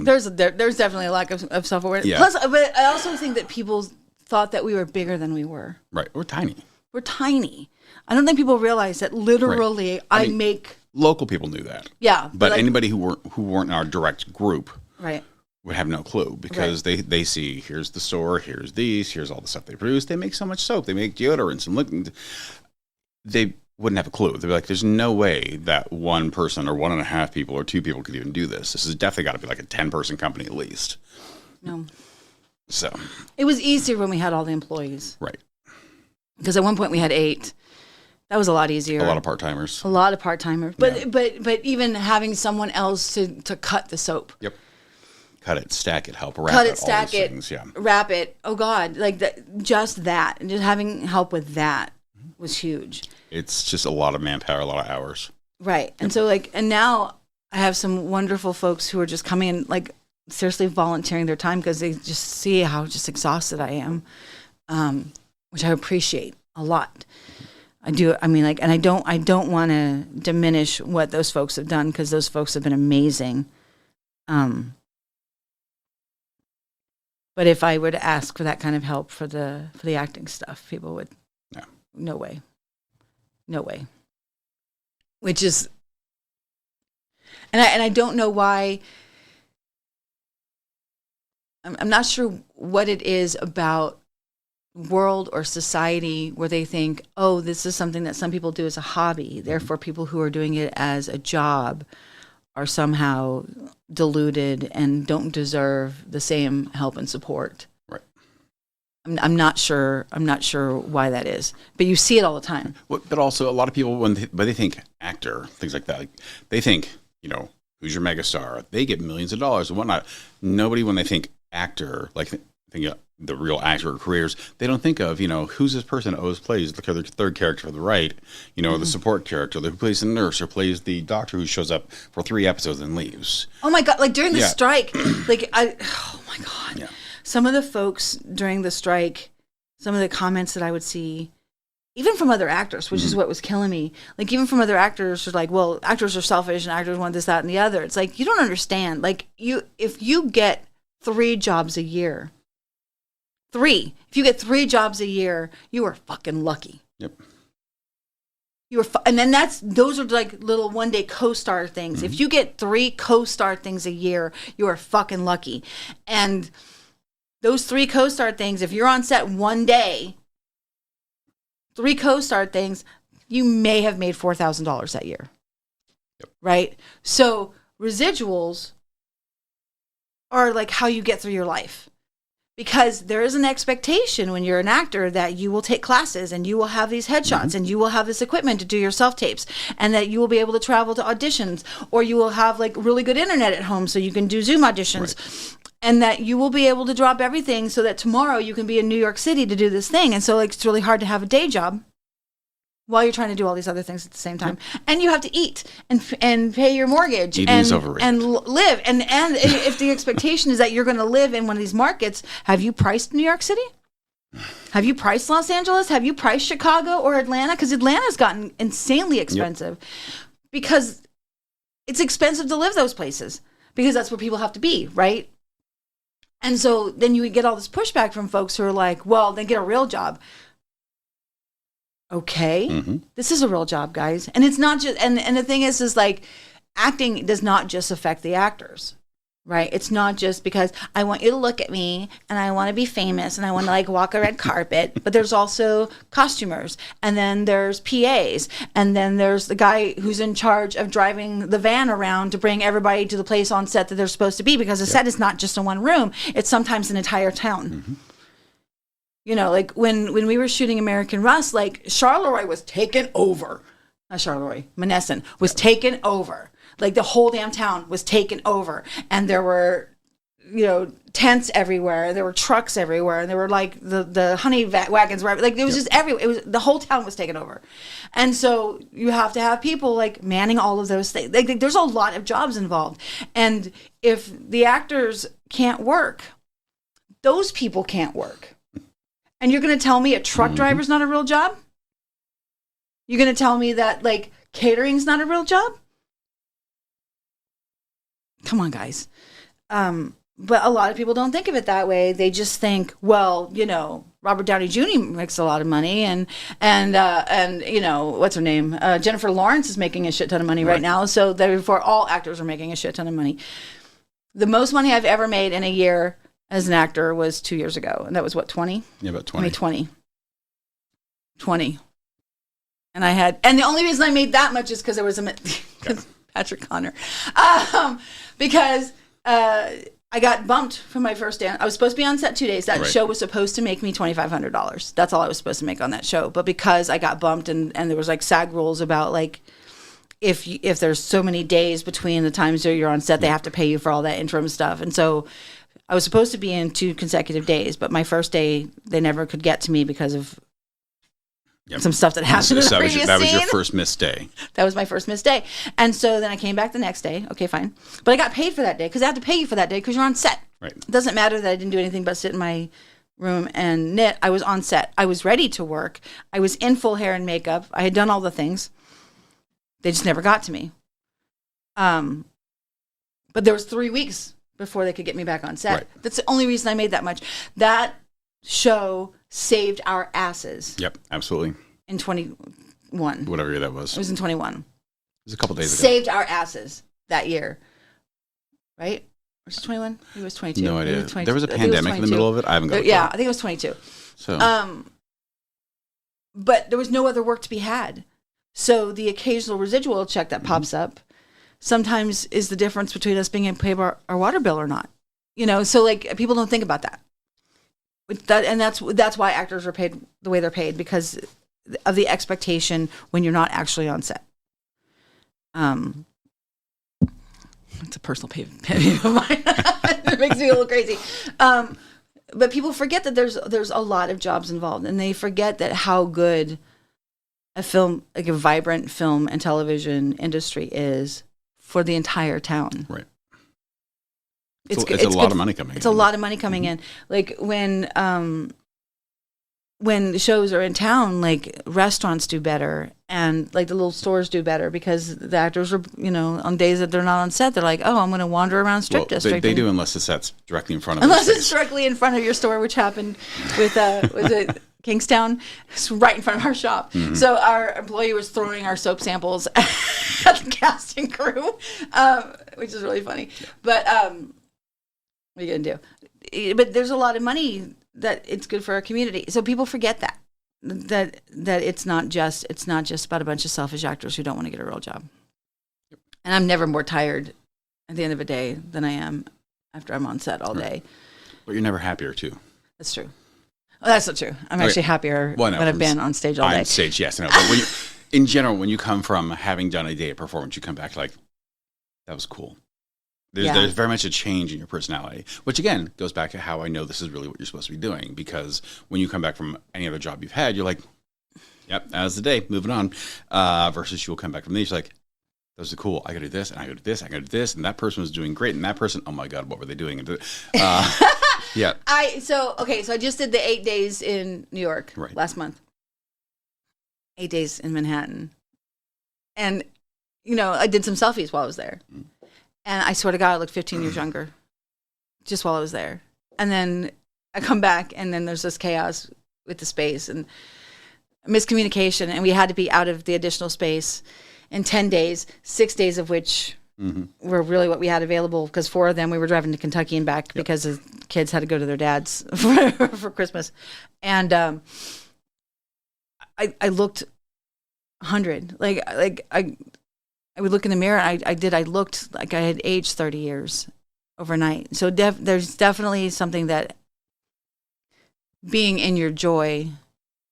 there's definitely a lack of self-awareness. Yeah. Plus, but I also think that people thought that we were bigger than we were. Right. We're tiny. We're tiny. I don't think people realize that literally I mean, make... Local people knew that. Yeah. But like, anybody who weren't in our direct group would have no clue, because they see, here's the store, here's all the stuff they produce. They make so much soap. They make deodorants and they wouldn't have a clue. They'd be like, there's no way that one person or 1.5 people or 2 people could even do this. This has definitely got to be like a 10-person company at least. No. So. It was easier when we had all the employees. Right. Because at one point we had 8. That was a lot easier. A lot of part-timers. But even having someone else to cut the soap. Yep. Cut it, stack it, help wrap it, stack it, things, wrap it. Oh God, like just that. And just having help with that was huge. It's just a lot of manpower, a lot of hours. Right. And so and now I have some wonderful folks who are just coming in, like seriously volunteering their time because they just see how just exhausted I am, which I appreciate a lot. I do. I mean, and I don't want to diminish what those folks have done, because those folks have been amazing. But if I were to ask for that kind of help for the acting stuff, people would, no way. Which is, and I don't know why. I'm not sure what it is about world or society where they think, oh, this is something that some people do as a hobby. Therefore, people who are doing it as a job are somehow deluded and don't deserve the same help and support. Right. I'm not sure. I'm not sure why that is, but you see it all the time. Well, but also a lot of people, when they think actor, things like that, like, they think, who's your megastar? They get millions of dollars and whatnot. Nobody, when they think actor, like think the real actor careers, they don't think of, who's this person that always plays the third character to the right, the support character who plays the nurse or plays the doctor who shows up for 3 episodes and leaves. Oh my God. Like during the strike, oh my God. Yeah. Some of the folks during the strike, some of the comments that I would see, even from other actors, which is what was killing me. Like, even from other actors are like, well, actors are selfish and actors want this, that, and the other. It's like, you don't understand. Like, if you get 3 jobs a year, if you get 3 jobs a year, you are fucking lucky. Yep. And then those are like little one-day co-star things. Mm-hmm. If you get 3 co-star things a year, you are fucking lucky. And those 3 co-star things, if you're on set one day, 3 co-star things, you may have made $4,000 that year. Yep. Right? So residuals are like how you get through your life. Because there is an expectation when you're an actor that you will take classes and you will have these headshots and you will have this equipment to do your self-tapes, and that you will be able to travel to auditions, or you will have like really good internet at home so you can do Zoom auditions. Right. And that you will be able to drop everything so that tomorrow you can be in New York City to do this thing. And so it's really hard to have a day job while you're trying to do all these other things at the same time. Yep. And you have to eat and pay your mortgage and live. And if the expectation is that you're going to live in one of these markets, have you priced New York City? Have you priced Los Angeles? Have you priced Chicago or Atlanta? Because Atlanta's gotten insanely expensive because it's expensive to live those places, because that's where people have to be, right? And so then you get all this pushback from folks who are like, well, then get a real job. Okay, This is a real job, guys. And it's not just, and the thing is like, acting does not just affect the actors. right? It's not just because I want you to look at me and I want to be famous and I want to like walk a red carpet, but there's also costumers, and then there's PAs, and then there's the guy who's in charge of driving the van around to bring everybody to the place on set that they're supposed to be, because the set is not just in one room, it's sometimes an entire town. You know, like when we were shooting American Rust, like Charleroi was taken over. Not Charleroi, Monessen was taken over. Like the whole damn town was taken over, and there were, you know, tents everywhere. There were trucks everywhere, and there were like the honey wagons were like it was just everywhere. It was the whole town was taken over, and so you have to have people like manning all of those things. Like, there's a lot of jobs involved, and if the actors can't work, those people can't work. And you're going to tell me a truck driver's not a real job? You're going to tell me that like catering's not a real job? Come on, guys. But a lot of people don't think of it that way. They just think, well, you know, Robert Downey Jr. makes a lot of money, and you know, what's her name? Jennifer Lawrence is making a shit ton of money right now. So therefore, all actors are making a shit ton of money. The most money I've ever made in a year as an actor was 2 years ago, and that was what, 20? Yeah, about 20. 20. And the only reason I made that much is because there was Patrick Connor, because I got bumped from my first day. I was supposed to be on set 2 days. That show was supposed to make me $2,500. That's all I was supposed to make on that show. But because I got bumped, and there was like SAG rules about like if there's so many days between the times that you're on set, they have to pay you for all that interim stuff. And so I was supposed to be in 2 consecutive days, but my first day they never could get to me because of some stuff that happened in the previous scene. That was your first missed day. That was my first missed day. And so then I came back the next day. Okay, fine. But I got paid for that day because they have to pay you for that day because you're on set. Right. It doesn't matter that I didn't do anything but sit in my room and knit. I was on set. I was ready to work. I was in full hair and makeup. I had done all the things. They just never got to me. But there was 3 weeks before they could get me back on set. Right. That's the only reason I made that much. That show saved our asses. Yep, absolutely. In 21. Whatever year that was. It was in 21. It was a couple days ago. Saved our asses that year. Right? Was it 21? It was 22. No idea. There was a pandemic in the middle of it. I haven't got it. Yeah, I think it was 22. So. But there was no other work to be had. So the occasional residual check that pops up sometimes is the difference between us being able to pay our water bill or not. You know, so like people don't think about that. And that's why actors are paid the way they're paid, because of the expectation when you're not actually on set. It's a personal pet peeve of mine. It makes me a little crazy. But people forget that there's a lot of jobs involved, and they forget that how good a film, like a vibrant film and television industry is for the entire town. Right. It's a lot of money coming in. It's a lot of money coming in. Like when shows are in town, like restaurants do better, and like the little stores do better because the actors are, you know, on days that they're not on set, they're like, oh, I'm going to wander around Strip District. They do unless the set's directly in front of unless it's directly in front of your store, which happened with was it Kingstown? It's right in front of our shop. Mm-hmm. So our employee was throwing our soap samples at the casting crew, which is really funny. But what are you gonna do? But there's a lot of money that it's good for our community. So people forget that it's not just about a bunch of selfish actors who don't want to get a real job. Yep. And I'm never more tired at the end of a day than I am after I'm on set all day. But you're never happier too. That's true. Well, that's not true. I'm actually happier when I've been on stage all day. On stage, yes. No, but in general, when you come from having done a day of performance, you come back like, that was cool. There's very much a change in your personality, which again goes back to how I know this is really what you're supposed to be doing. Because when you come back from any other job you've had, you're like, yep, that was the day, moving on. Versus you'll come back from these, you're like, that was cool. I got to do this, and I got to do this, I got to do this, and that person was doing great, and that person, oh my God, what were they doing? Yeah. So I just did the 8 days in New York last month. 8 days in Manhattan. And, you know, I did some selfies while I was there. Mm. And I swear to God, I looked 15 years younger just while I was there. And then I come back, and then there's this chaos with the space and miscommunication. And we had to be out of the additional space in 10 days, 6 days of which were really what we had available, because 4 of them, we were driving to Kentucky and back because the kids had to go to their dad's for Christmas. And I looked 100. I would look in the mirror. I looked like I had aged 30 years overnight. So there's definitely something that being in your joy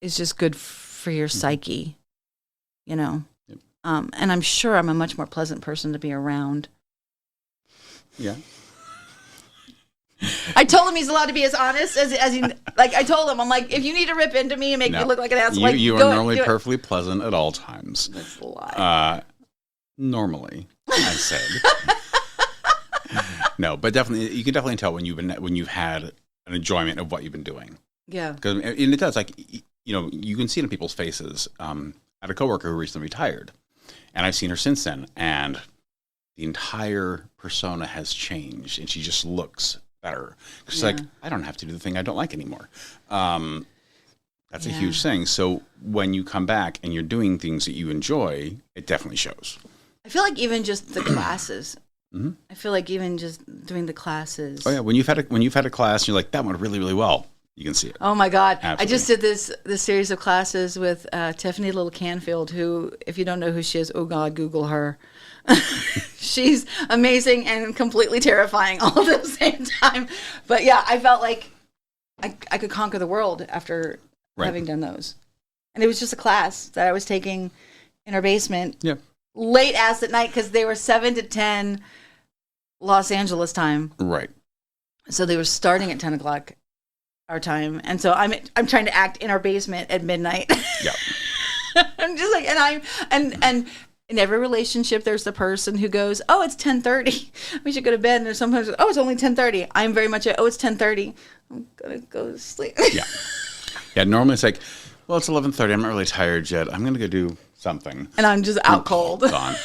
is just good for your psyche, you know. Yep. And I'm sure I'm a much more pleasant person to be around. Yeah. I told him he's allowed to be as honest as he, like, I told him, I'm like, if you need to rip into me and make me look like an asshole, you are normally perfectly pleasant at all times. That's a lie. Normally, I said. No, but definitely, you can definitely tell when you've had an enjoyment of what you've been doing. Yeah. And it does, like, you know, you can see it in people's faces. I had a coworker who recently retired, and I've seen her since then, and the entire persona has changed, and she just looks better. She's like, I don't have to do the thing I don't like anymore. That's a huge thing. So when you come back and you're doing things that you enjoy, it definitely shows. I feel like even just the classes. Mm-hmm. I feel like even just doing the classes. Oh yeah, when you've had a class, and you're like, that went really, really well. You can see it. Oh my God! Absolutely. I just did this series of classes with Tiffany Little Canfield, who, if you don't know who she is, oh God, Google her. She's amazing and completely terrifying all at the same time. But yeah, I felt like I could conquer the world after having done those. And it was just a class that I was taking in our basement. Yeah. Late ass at night, because they were 7 to 10 Los Angeles time. Right. So they were starting at 10 o'clock our time, and so I'm trying to act in our basement at midnight. Yeah. I'm just like, and in every relationship, there's the person who goes, "Oh, it's 10:30. We should go to bed." And there's sometimes, "Oh, it's only 10:30." I'm very much "Oh, it's 10:30. I'm gonna go to sleep." Yeah. Yeah. Normally it's like, well, it's 11:30. I'm not really tired yet. I'm gonna go do something. And I'm just out cold. Gone.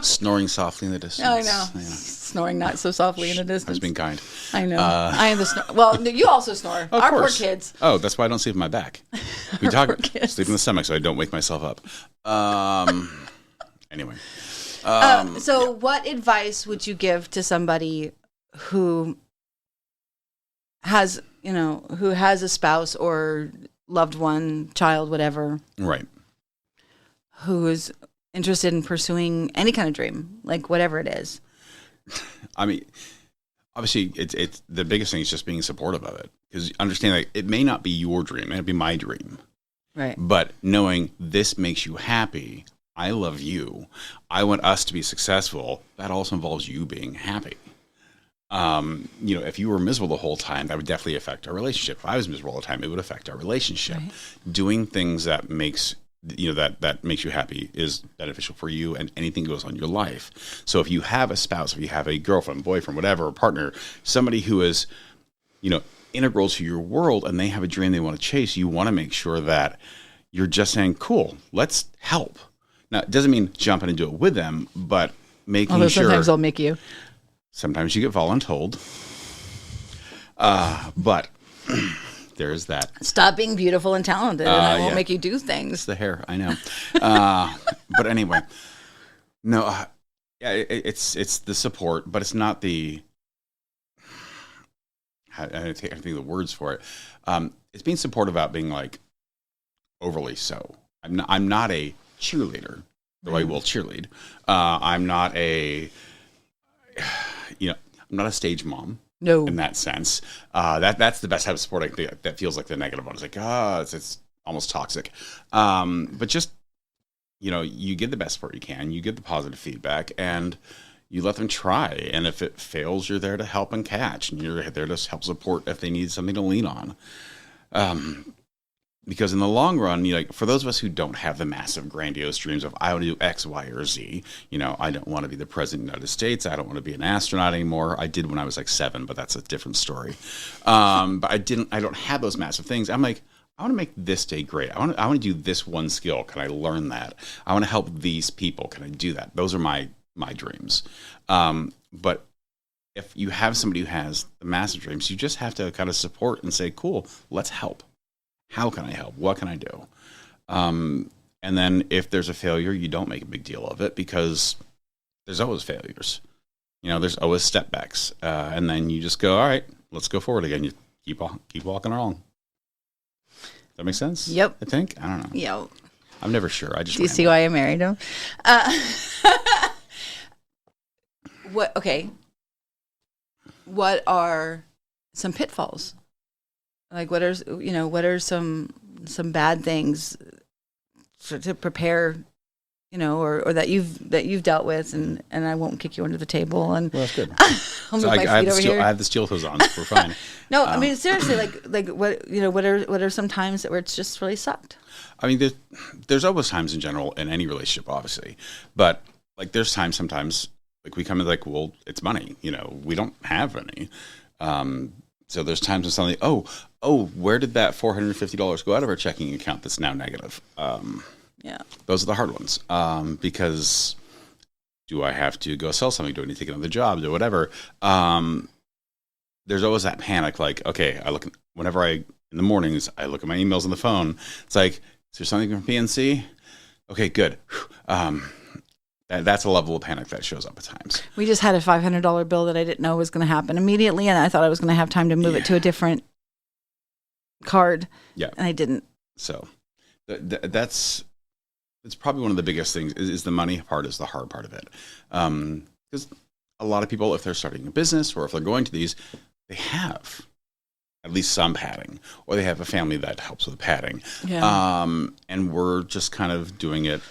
Snoring softly in the distance. I know. Yeah. Snoring not so softly in the distance. I was being kind. I know. I am the snore. Well, no, you also snore. Of Our course. poor kids. Oh, that's why I don't sleep on my back. We talk sleep in the stomach so I don't wake myself up. Anyway. So what advice would you give to somebody who has a spouse or loved one, child, whatever, right, who is interested in pursuing any kind of dream, like whatever it is? I mean, obviously, it's the biggest thing is just being supportive of it, because understand that it may not be your dream, it may be my dream, right? But knowing this makes you happy, I love you, I want us to be successful. That also involves you being happy. If you were miserable the whole time, that would definitely affect our relationship. If I was miserable all the time, it would affect our relationship. Right. Doing things that makes that makes you happy is beneficial for you and anything goes on in your life. So if you have a spouse, if you have a girlfriend, boyfriend, whatever, partner, somebody who is, integral to your world and they have a dream they want to chase, you want to make sure that you're just saying, cool, let's help. Now, it doesn't mean jump in and do it with them, but making sure. Sometimes they'll make you. Sometimes you get voluntold. But there's that. Stop being beautiful and talented, and I won't make you do things. It's the hair, I know. But anyway, no, it's the support, but it's not the. I think the words for it. It's being supportive about being like overly so. I'm not a cheerleader, though I will cheerlead. I'm not a. I'm not a stage mom. No. In that sense, that's the best type of support I think that feels like the negative one. It's like, it's almost toxic. But just, you get the best support you can. You get the positive feedback, and you let them try. And if it fails, you're there to help and catch, and you're there to help support if they need something to lean on. Because in the long run, for those of us who don't have the massive, grandiose dreams of, I want to do X, Y, or Z, I don't want to be the president of the United States. I don't want to be an astronaut anymore. I did when I was like 7, but that's a different story. But I don't have those massive things. I'm like, I want to make this day great. I want to do this one skill. Can I learn that? I want to help these people. Can I do that? Those are my dreams. But if you have somebody who has the massive dreams, you just have to kind of support and say, cool, let's help. How can I help? What can I do? And then if there's a failure, you don't make a big deal of it, because there's always failures. There's always step backs. And then you just go, all right, let's go forward again. You keep walking along. Does that make sense? Yep. I think. I don't know. Yep. I'm never sure. Do you see why I married him? Okay. What are some pitfalls? Like, what are some bad things to prepare, or that you've dealt with, and I won't kick you under the table. And well, that's good. I'll move my feet over here. I have the steel toes on. We're fine. No, I mean seriously, like what are some times where it's just really sucked? I mean, there's always times in general in any relationship, obviously, but like there's times sometimes like we come in like, well, it's money, we don't have any. So there's times when suddenly, oh, where did that $450 go out of our checking account that's now negative? Yeah. Those are the hard ones. Because do I have to go sell something? Do I need to take another job? Do whatever? There's always that panic, like, okay, in the mornings, I look at my emails on the phone. It's like, is there something from PNC? Okay, good. That's a level of panic that shows up at times. We just had a $500 bill that I didn't know was going to happen immediately, and I thought I was going to have time to move it to a different card. Yeah. And I didn't. So that's probably one of the biggest things is the money part is the hard part of it. Because a lot of people, if they're starting a business or if they're going to these, they have at least some padding, or they have a family that helps with padding. Yeah. And we're just kind of doing it.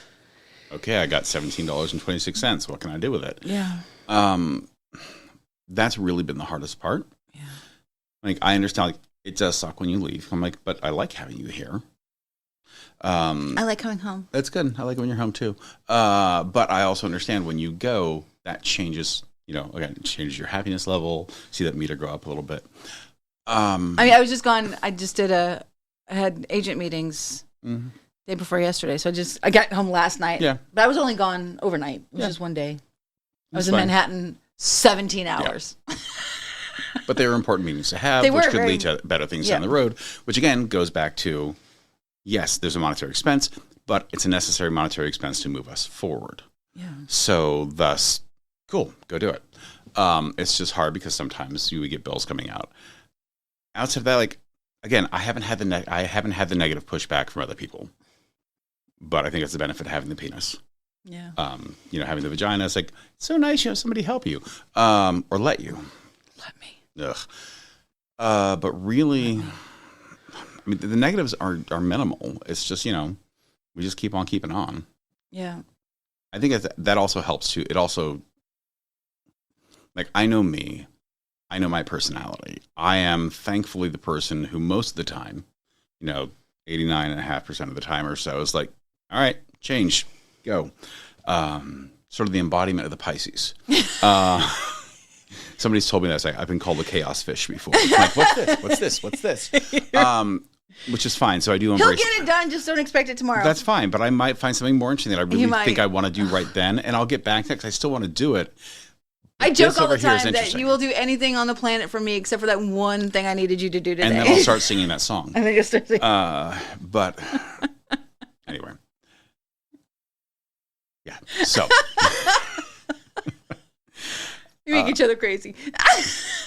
Okay, I got $17.26. What can I do with it? Yeah. That's really been the hardest part. Yeah. Like, I understand, like, it does suck when you leave. I'm like, but I like having you here. I like coming home. That's good. I like when you're home too. But I also understand when you go, that changes, again, it changes your happiness level. See that meter go up a little bit. I mean, I had agent meetings day before yesterday. So I got home last night. Yeah. But I was only gone overnight. It was just one day. I was in Manhattan 17 hours. Yeah. But they were important meetings to have, which could lead to better things down the road, which again goes back to, yes, there's a monetary expense, but it's a necessary monetary expense to move us forward. Yeah. So thus, cool, go do it. It's just hard because sometimes you would get bills coming out. Outside of that, like, again, I haven't had the negative pushback from other people, but I think it's the benefit of having the penis. Yeah. Having the vagina. It's like, it's so nice you have somebody help you, or let you. Let me. Ugh. But really, I mean, the negatives are minimal. It's just, we just keep on keeping on. Yeah. I think that also helps too. It also, like, I know me. I know my personality. I am thankfully the person who most of the time, 89.5% of the time or so is like, all right, change, go. Sort of the embodiment of the Pisces. Somebody's told me that. I've been called a chaos fish before. I'm like, what's this? What's this? Which is fine. So I do embrace. He'll get it done. Just don't expect it tomorrow. That's fine. But I might find something more interesting that I really think I want to do right then. And I'll get back to it because I still want to do it. I joke all the time that you will do anything on the planet for me except for that one thing I needed you to do today. And then I'll start singing that song. And then you'll start singing. But anyway. Yeah. So. You make each other crazy.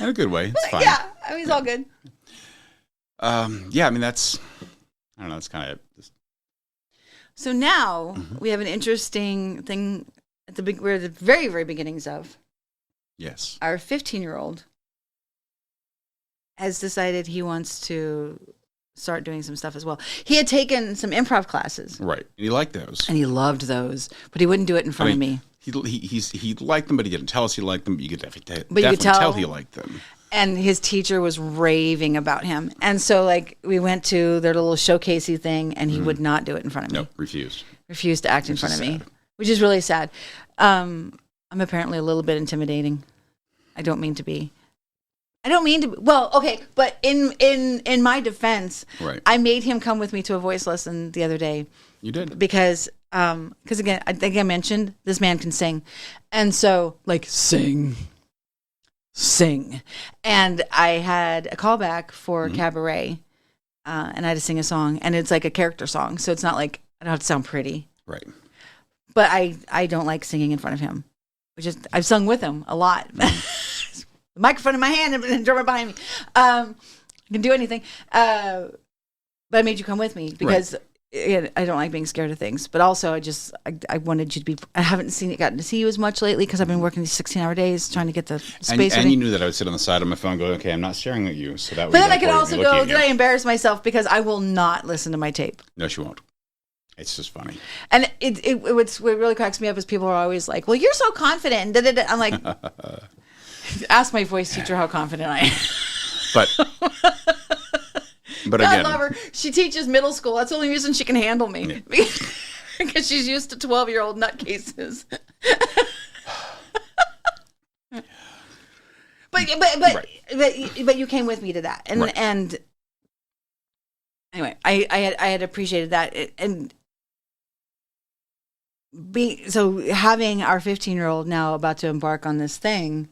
In a good way. It's fine. Yeah. I mean, it's all good. Yeah. I mean, I don't know. That's kind of it. So now we have an interesting thing we're at the very, very beginnings of. Yes. Our 15-year-old has decided he wants to start doing some stuff as well. He had taken some improv classes. Right. And he liked those. And he loved those, but he wouldn't do it in front of me. He liked them, but he didn't tell us he liked them. But you could definitely tell he liked them. And his teacher was raving about him. And so, like, we went to their little showcasey thing, and he would not do it in front of me. Nope, refused. Refused to act in front of me, which is really sad. I'm apparently a little bit intimidating. I don't mean to be. Well, okay, but in my defense, right. I made him come with me to a voice lesson the other day. You did. Because again, I think I mentioned this man can sing. And so, like, sing. And I had a callback for Cabaret, and I had to sing a song. And it's like a character song, so it's not like I don't have to sound pretty. Right. But I don't like singing in front of him. which is I've sung with him a lot. The microphone in my hand and the drummer behind me. I can do anything. But I made you come with me because I don't like being scared of things. But also, I wanted you to be. I haven't gotten to see you as much lately because I've been working these 16-hour days trying to get the space. And you knew that I would sit on the side of my phone, going, "Okay, I'm not staring at you." So that. But then I could also go, "Did I embarrass myself?" Because I will not listen to my tape. No, she won't. It's just funny. And what really cracks me up is people are always like, "Well, you're so confident." I'm like, ask my voice teacher how confident I am. But again, I love her. She teaches middle school. That's the only reason she can handle me. Yeah. Because she's used to 12-year-old nutcases. But you came with me to that. And anyway, I had appreciated that. And having our 15-year-old now about to embark on this thing,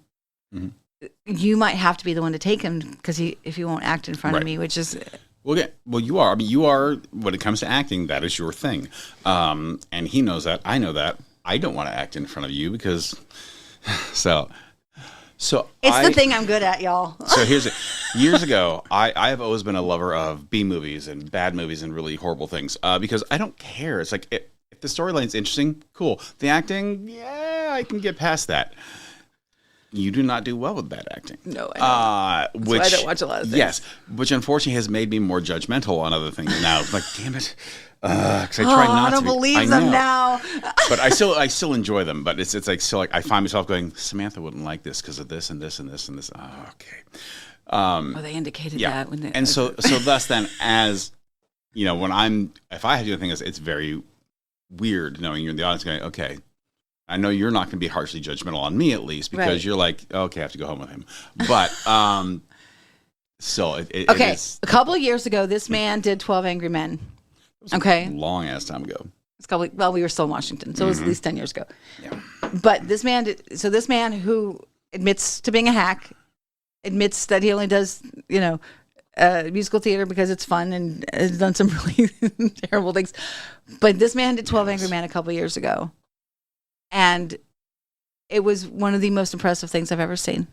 you might have to be the one to take him because if he won't act in front of me, which is well, you are. I mean, you are. When it comes to acting, that is your thing, and he knows that. I know that. I don't want to act in front of you because so it's the thing I'm good at, y'all. So here's it. Years ago, I have always been a lover of B movies and bad movies and really horrible things because I don't care. It's like if the storyline's interesting, cool. The acting, yeah, I can get past that. You do not do well with bad acting. No, I don't. Which, so I don't watch a lot of things. Yes, which unfortunately has made me more judgmental on other things now. It's like, damn it. Because I try not to. I don't believe them now. But I still enjoy them. But it's like still like I find myself going, Samantha wouldn't like this because of this and this and this and this. Oh, okay. They indicated that when they. And so thus then, as you know, if I have to do anything, it's very weird knowing you're in the audience going, okay. I know you're not going to be harshly judgmental on me, at least, because you're like, okay, I have to go home with him. But so it okay. It is, a couple of years ago, this man did 12 Angry Men. Okay, long ass time ago. We were still in Washington, so it was at least 10 years ago. Yeah. But this man who admits to being a hack, admits that he only does musical theater because it's fun and has done some really terrible things. But this man did 12 Angry Men a couple of years ago. And it was one of the most impressive things I've ever seen.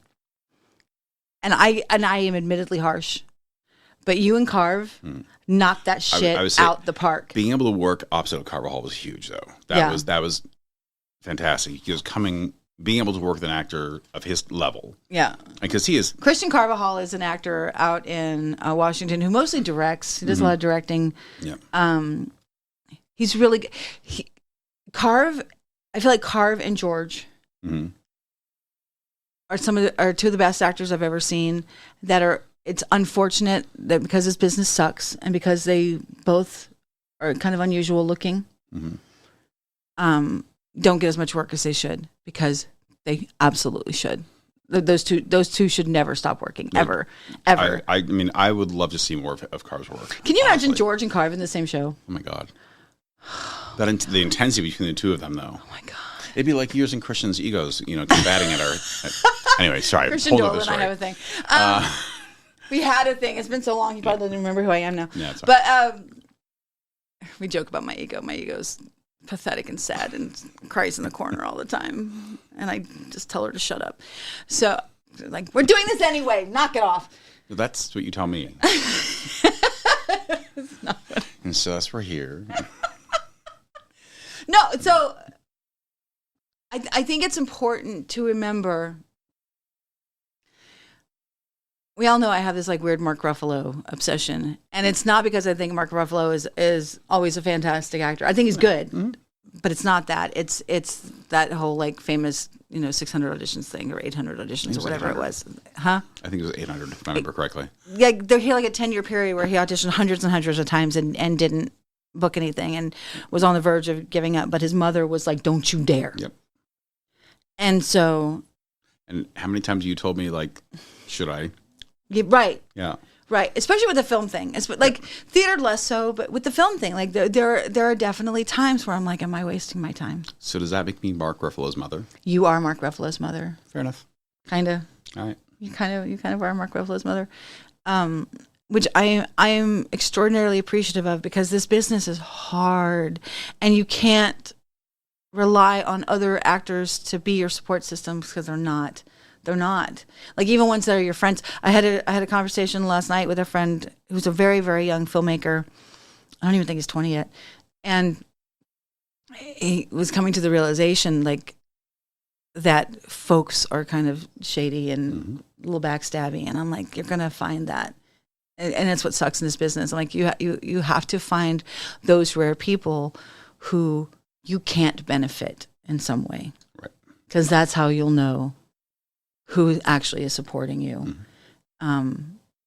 And I am admittedly harsh, but you and Carve knocked that shit out the park. Being able to work opposite of Carvajal was huge, though. That was fantastic. He was being able to work with an actor of his level. Yeah, because he is Christian Carvajal is an actor out in Washington who mostly directs. He does a lot of directing. Yeah, he's really good. I feel like Carve and George are two of the best actors I've ever seen. It's unfortunate that because his business sucks and because they both are kind of unusual looking, don't get as much work as they should because they absolutely should. Those two should never stop working ever. I mean, I would love to see more of Carve's work. Can you imagine George and Carve in the same show? Oh my God. The intensity between the two of them, though. Oh my God! It'd be like yours and Christian's egos, combating at our. Anyway, sorry. Christian Dolan and I have a thing. We had a thing. It's been so long. He probably doesn't remember who I am now. Yeah, but we joke about my ego. My ego's pathetic and sad and cries in the corner all the time, and I just tell her to shut up. So, like, we're doing this anyway. Knock it off. That's what you tell me. And so that's we're here. No, so I think it's important to remember. We all know I have this like weird Mark Ruffalo obsession, and it's not because I think Mark Ruffalo is always a fantastic actor. I think he's good, but it's not that. It's that whole like famous 600 auditions thing or 800 auditions or whatever it was, huh? I think it was 800 if I remember correctly. Yeah, he had like a 10-year period where he auditioned hundreds and hundreds of times and didn't book anything and was on the verge of giving up, but his mother was like, don't you dare. Yep. And so. And how many times you told me like, should I? Yeah, right. Yeah. Right. Especially with the film thing. It's like theater less so, but with the film thing, like there are definitely times where I'm like, am I wasting my time? So does that make me Mark Ruffalo's mother? You are Mark Ruffalo's mother. Fair enough. Kind of. All right. You kind of are Mark Ruffalo's mother. Which I am extraordinarily appreciative of because this business is hard and you can't rely on other actors to be your support system, because they're not. They're not. Like, even ones that are your friends. I had a conversation last night with a friend who's a very, very young filmmaker. I don't even think he's 20 yet. And he was coming to the realization, like, that folks are kind of shady and a little backstabby. And I'm like, you're going to find that. And it's what sucks in this business. I'm like, you have to find those rare people who you can't benefit in some way. Right. Because that's how you'll know who actually is supporting you.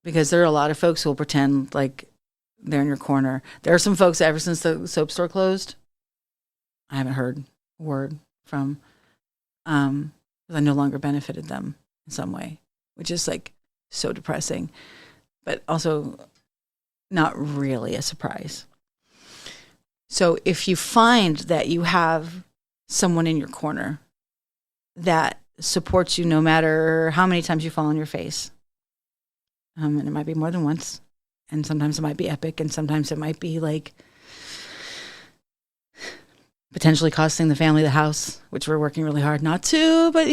Because there are a lot of folks who will pretend like they're in your corner. There are some folks that ever since the soap store closed, I haven't heard a word from, because I no longer benefited them in some way, which is like so depressing, but also not really a surprise. So if you find that you have someone in your corner that supports you no matter how many times you fall on your face, and it might be more than once, and sometimes it might be epic, and sometimes it might be like potentially costing the family the house, which we're working really hard not to, but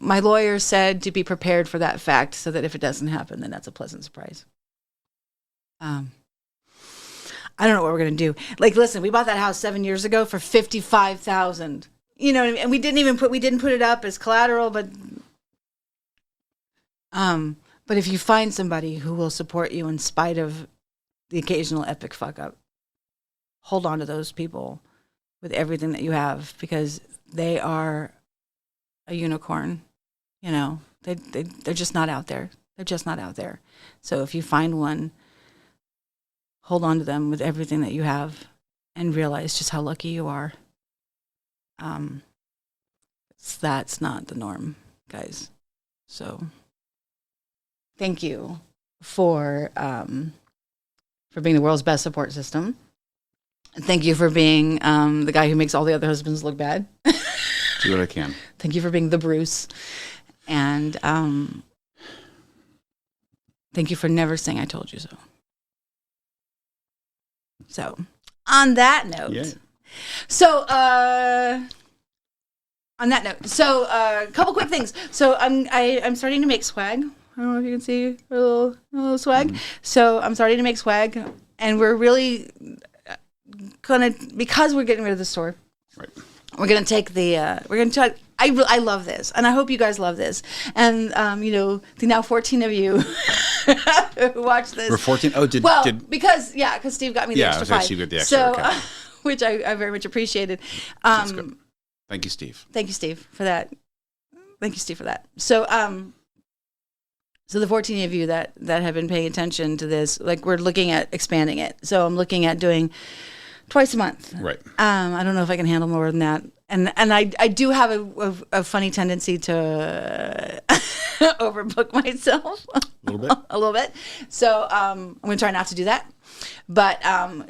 my lawyer said to be prepared for that fact, so that if it doesn't happen, then that's a pleasant surprise. I don't know what we're going to do. Like, listen, we bought that house 7 years ago for $55,000. You know what I mean? And we didn't put it up as collateral, but if you find somebody who will support you in spite of the occasional epic fuck up, hold on to those people with everything that you have, because they are a unicorn. You know, they're just not out there. They're just not out there. So if you find one, hold on to them with everything that you have, and realize just how lucky you are. That's not the norm, guys. So thank you for being the world's best support system. Thank you for being the guy who makes all the other husbands look bad. Do what I can. Thank you for being the Bruce. And thank you for never saying I told you so. So, on that note, a couple quick things. So I'm starting to make swag. I don't know if you can see a little swag. So I'm starting to make swag, and we're really gonna, because we're getting rid of the store. Right. We're gonna take I love this, and I hope you guys love this. And the now 14 of you who watch this. We're 14. Oh, because Steve got me the extra 5. Steve got the extra. So, okay. Which I very much appreciated. That's good. Thank you, Steve. Thank you, Steve, for that. So, so the 14 of you that have been paying attention to this, like, we're looking at expanding it. So I'm looking at doing twice a month. Right. I don't know if I can handle more than that. And I do have a funny tendency to overbook myself a little bit. So I'm going to try not to do that. But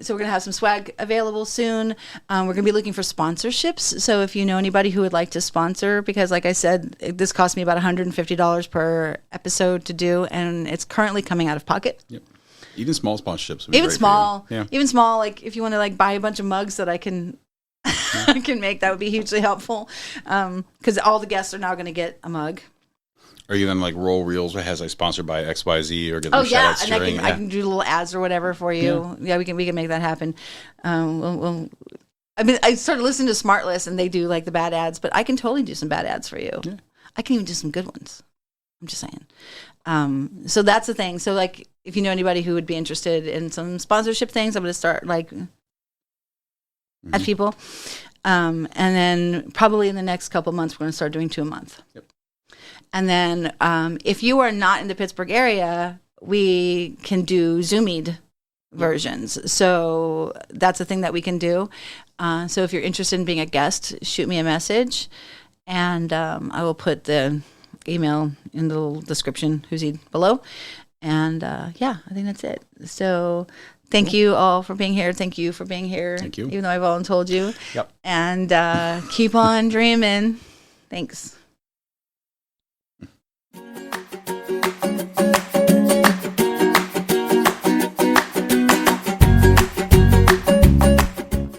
so we're going to have some swag available soon. We're going to be looking for sponsorships. So if you know anybody who would like to sponsor, because like I said, this cost me about $150 per episode to do, and it's currently coming out of pocket. Yep. Even small sponsorships. Even small, like if you want to like buy a bunch of mugs that I can I can make, that would be hugely helpful. Because all the guests are now going to get a mug. Are you going to like roll reels that has like sponsored by XYZ or get them shout outs and I can do little ads or whatever for you. Yeah, we can make that happen. I started listening to Smartlist, and they do like the bad ads, but I can totally do some bad ads for you. Yeah. I can even do some good ones. I'm just saying. So that's the thing. So like, if you know anybody who would be interested in some sponsorship things, I'm going to start like at people. And then probably in the next couple months, we're going to start doing 2 a month. Yep. And then if you are not in the Pittsburgh area, we can do Zoomed versions. So that's a thing that we can do. So if you're interested in being a guest, shoot me a message, and I will put the email in the little description below. And I think that's it. So thank you all for being here. Thank you for being here. Thank you. Even though I've all told you. Yep. And keep on dreaming. Thanks.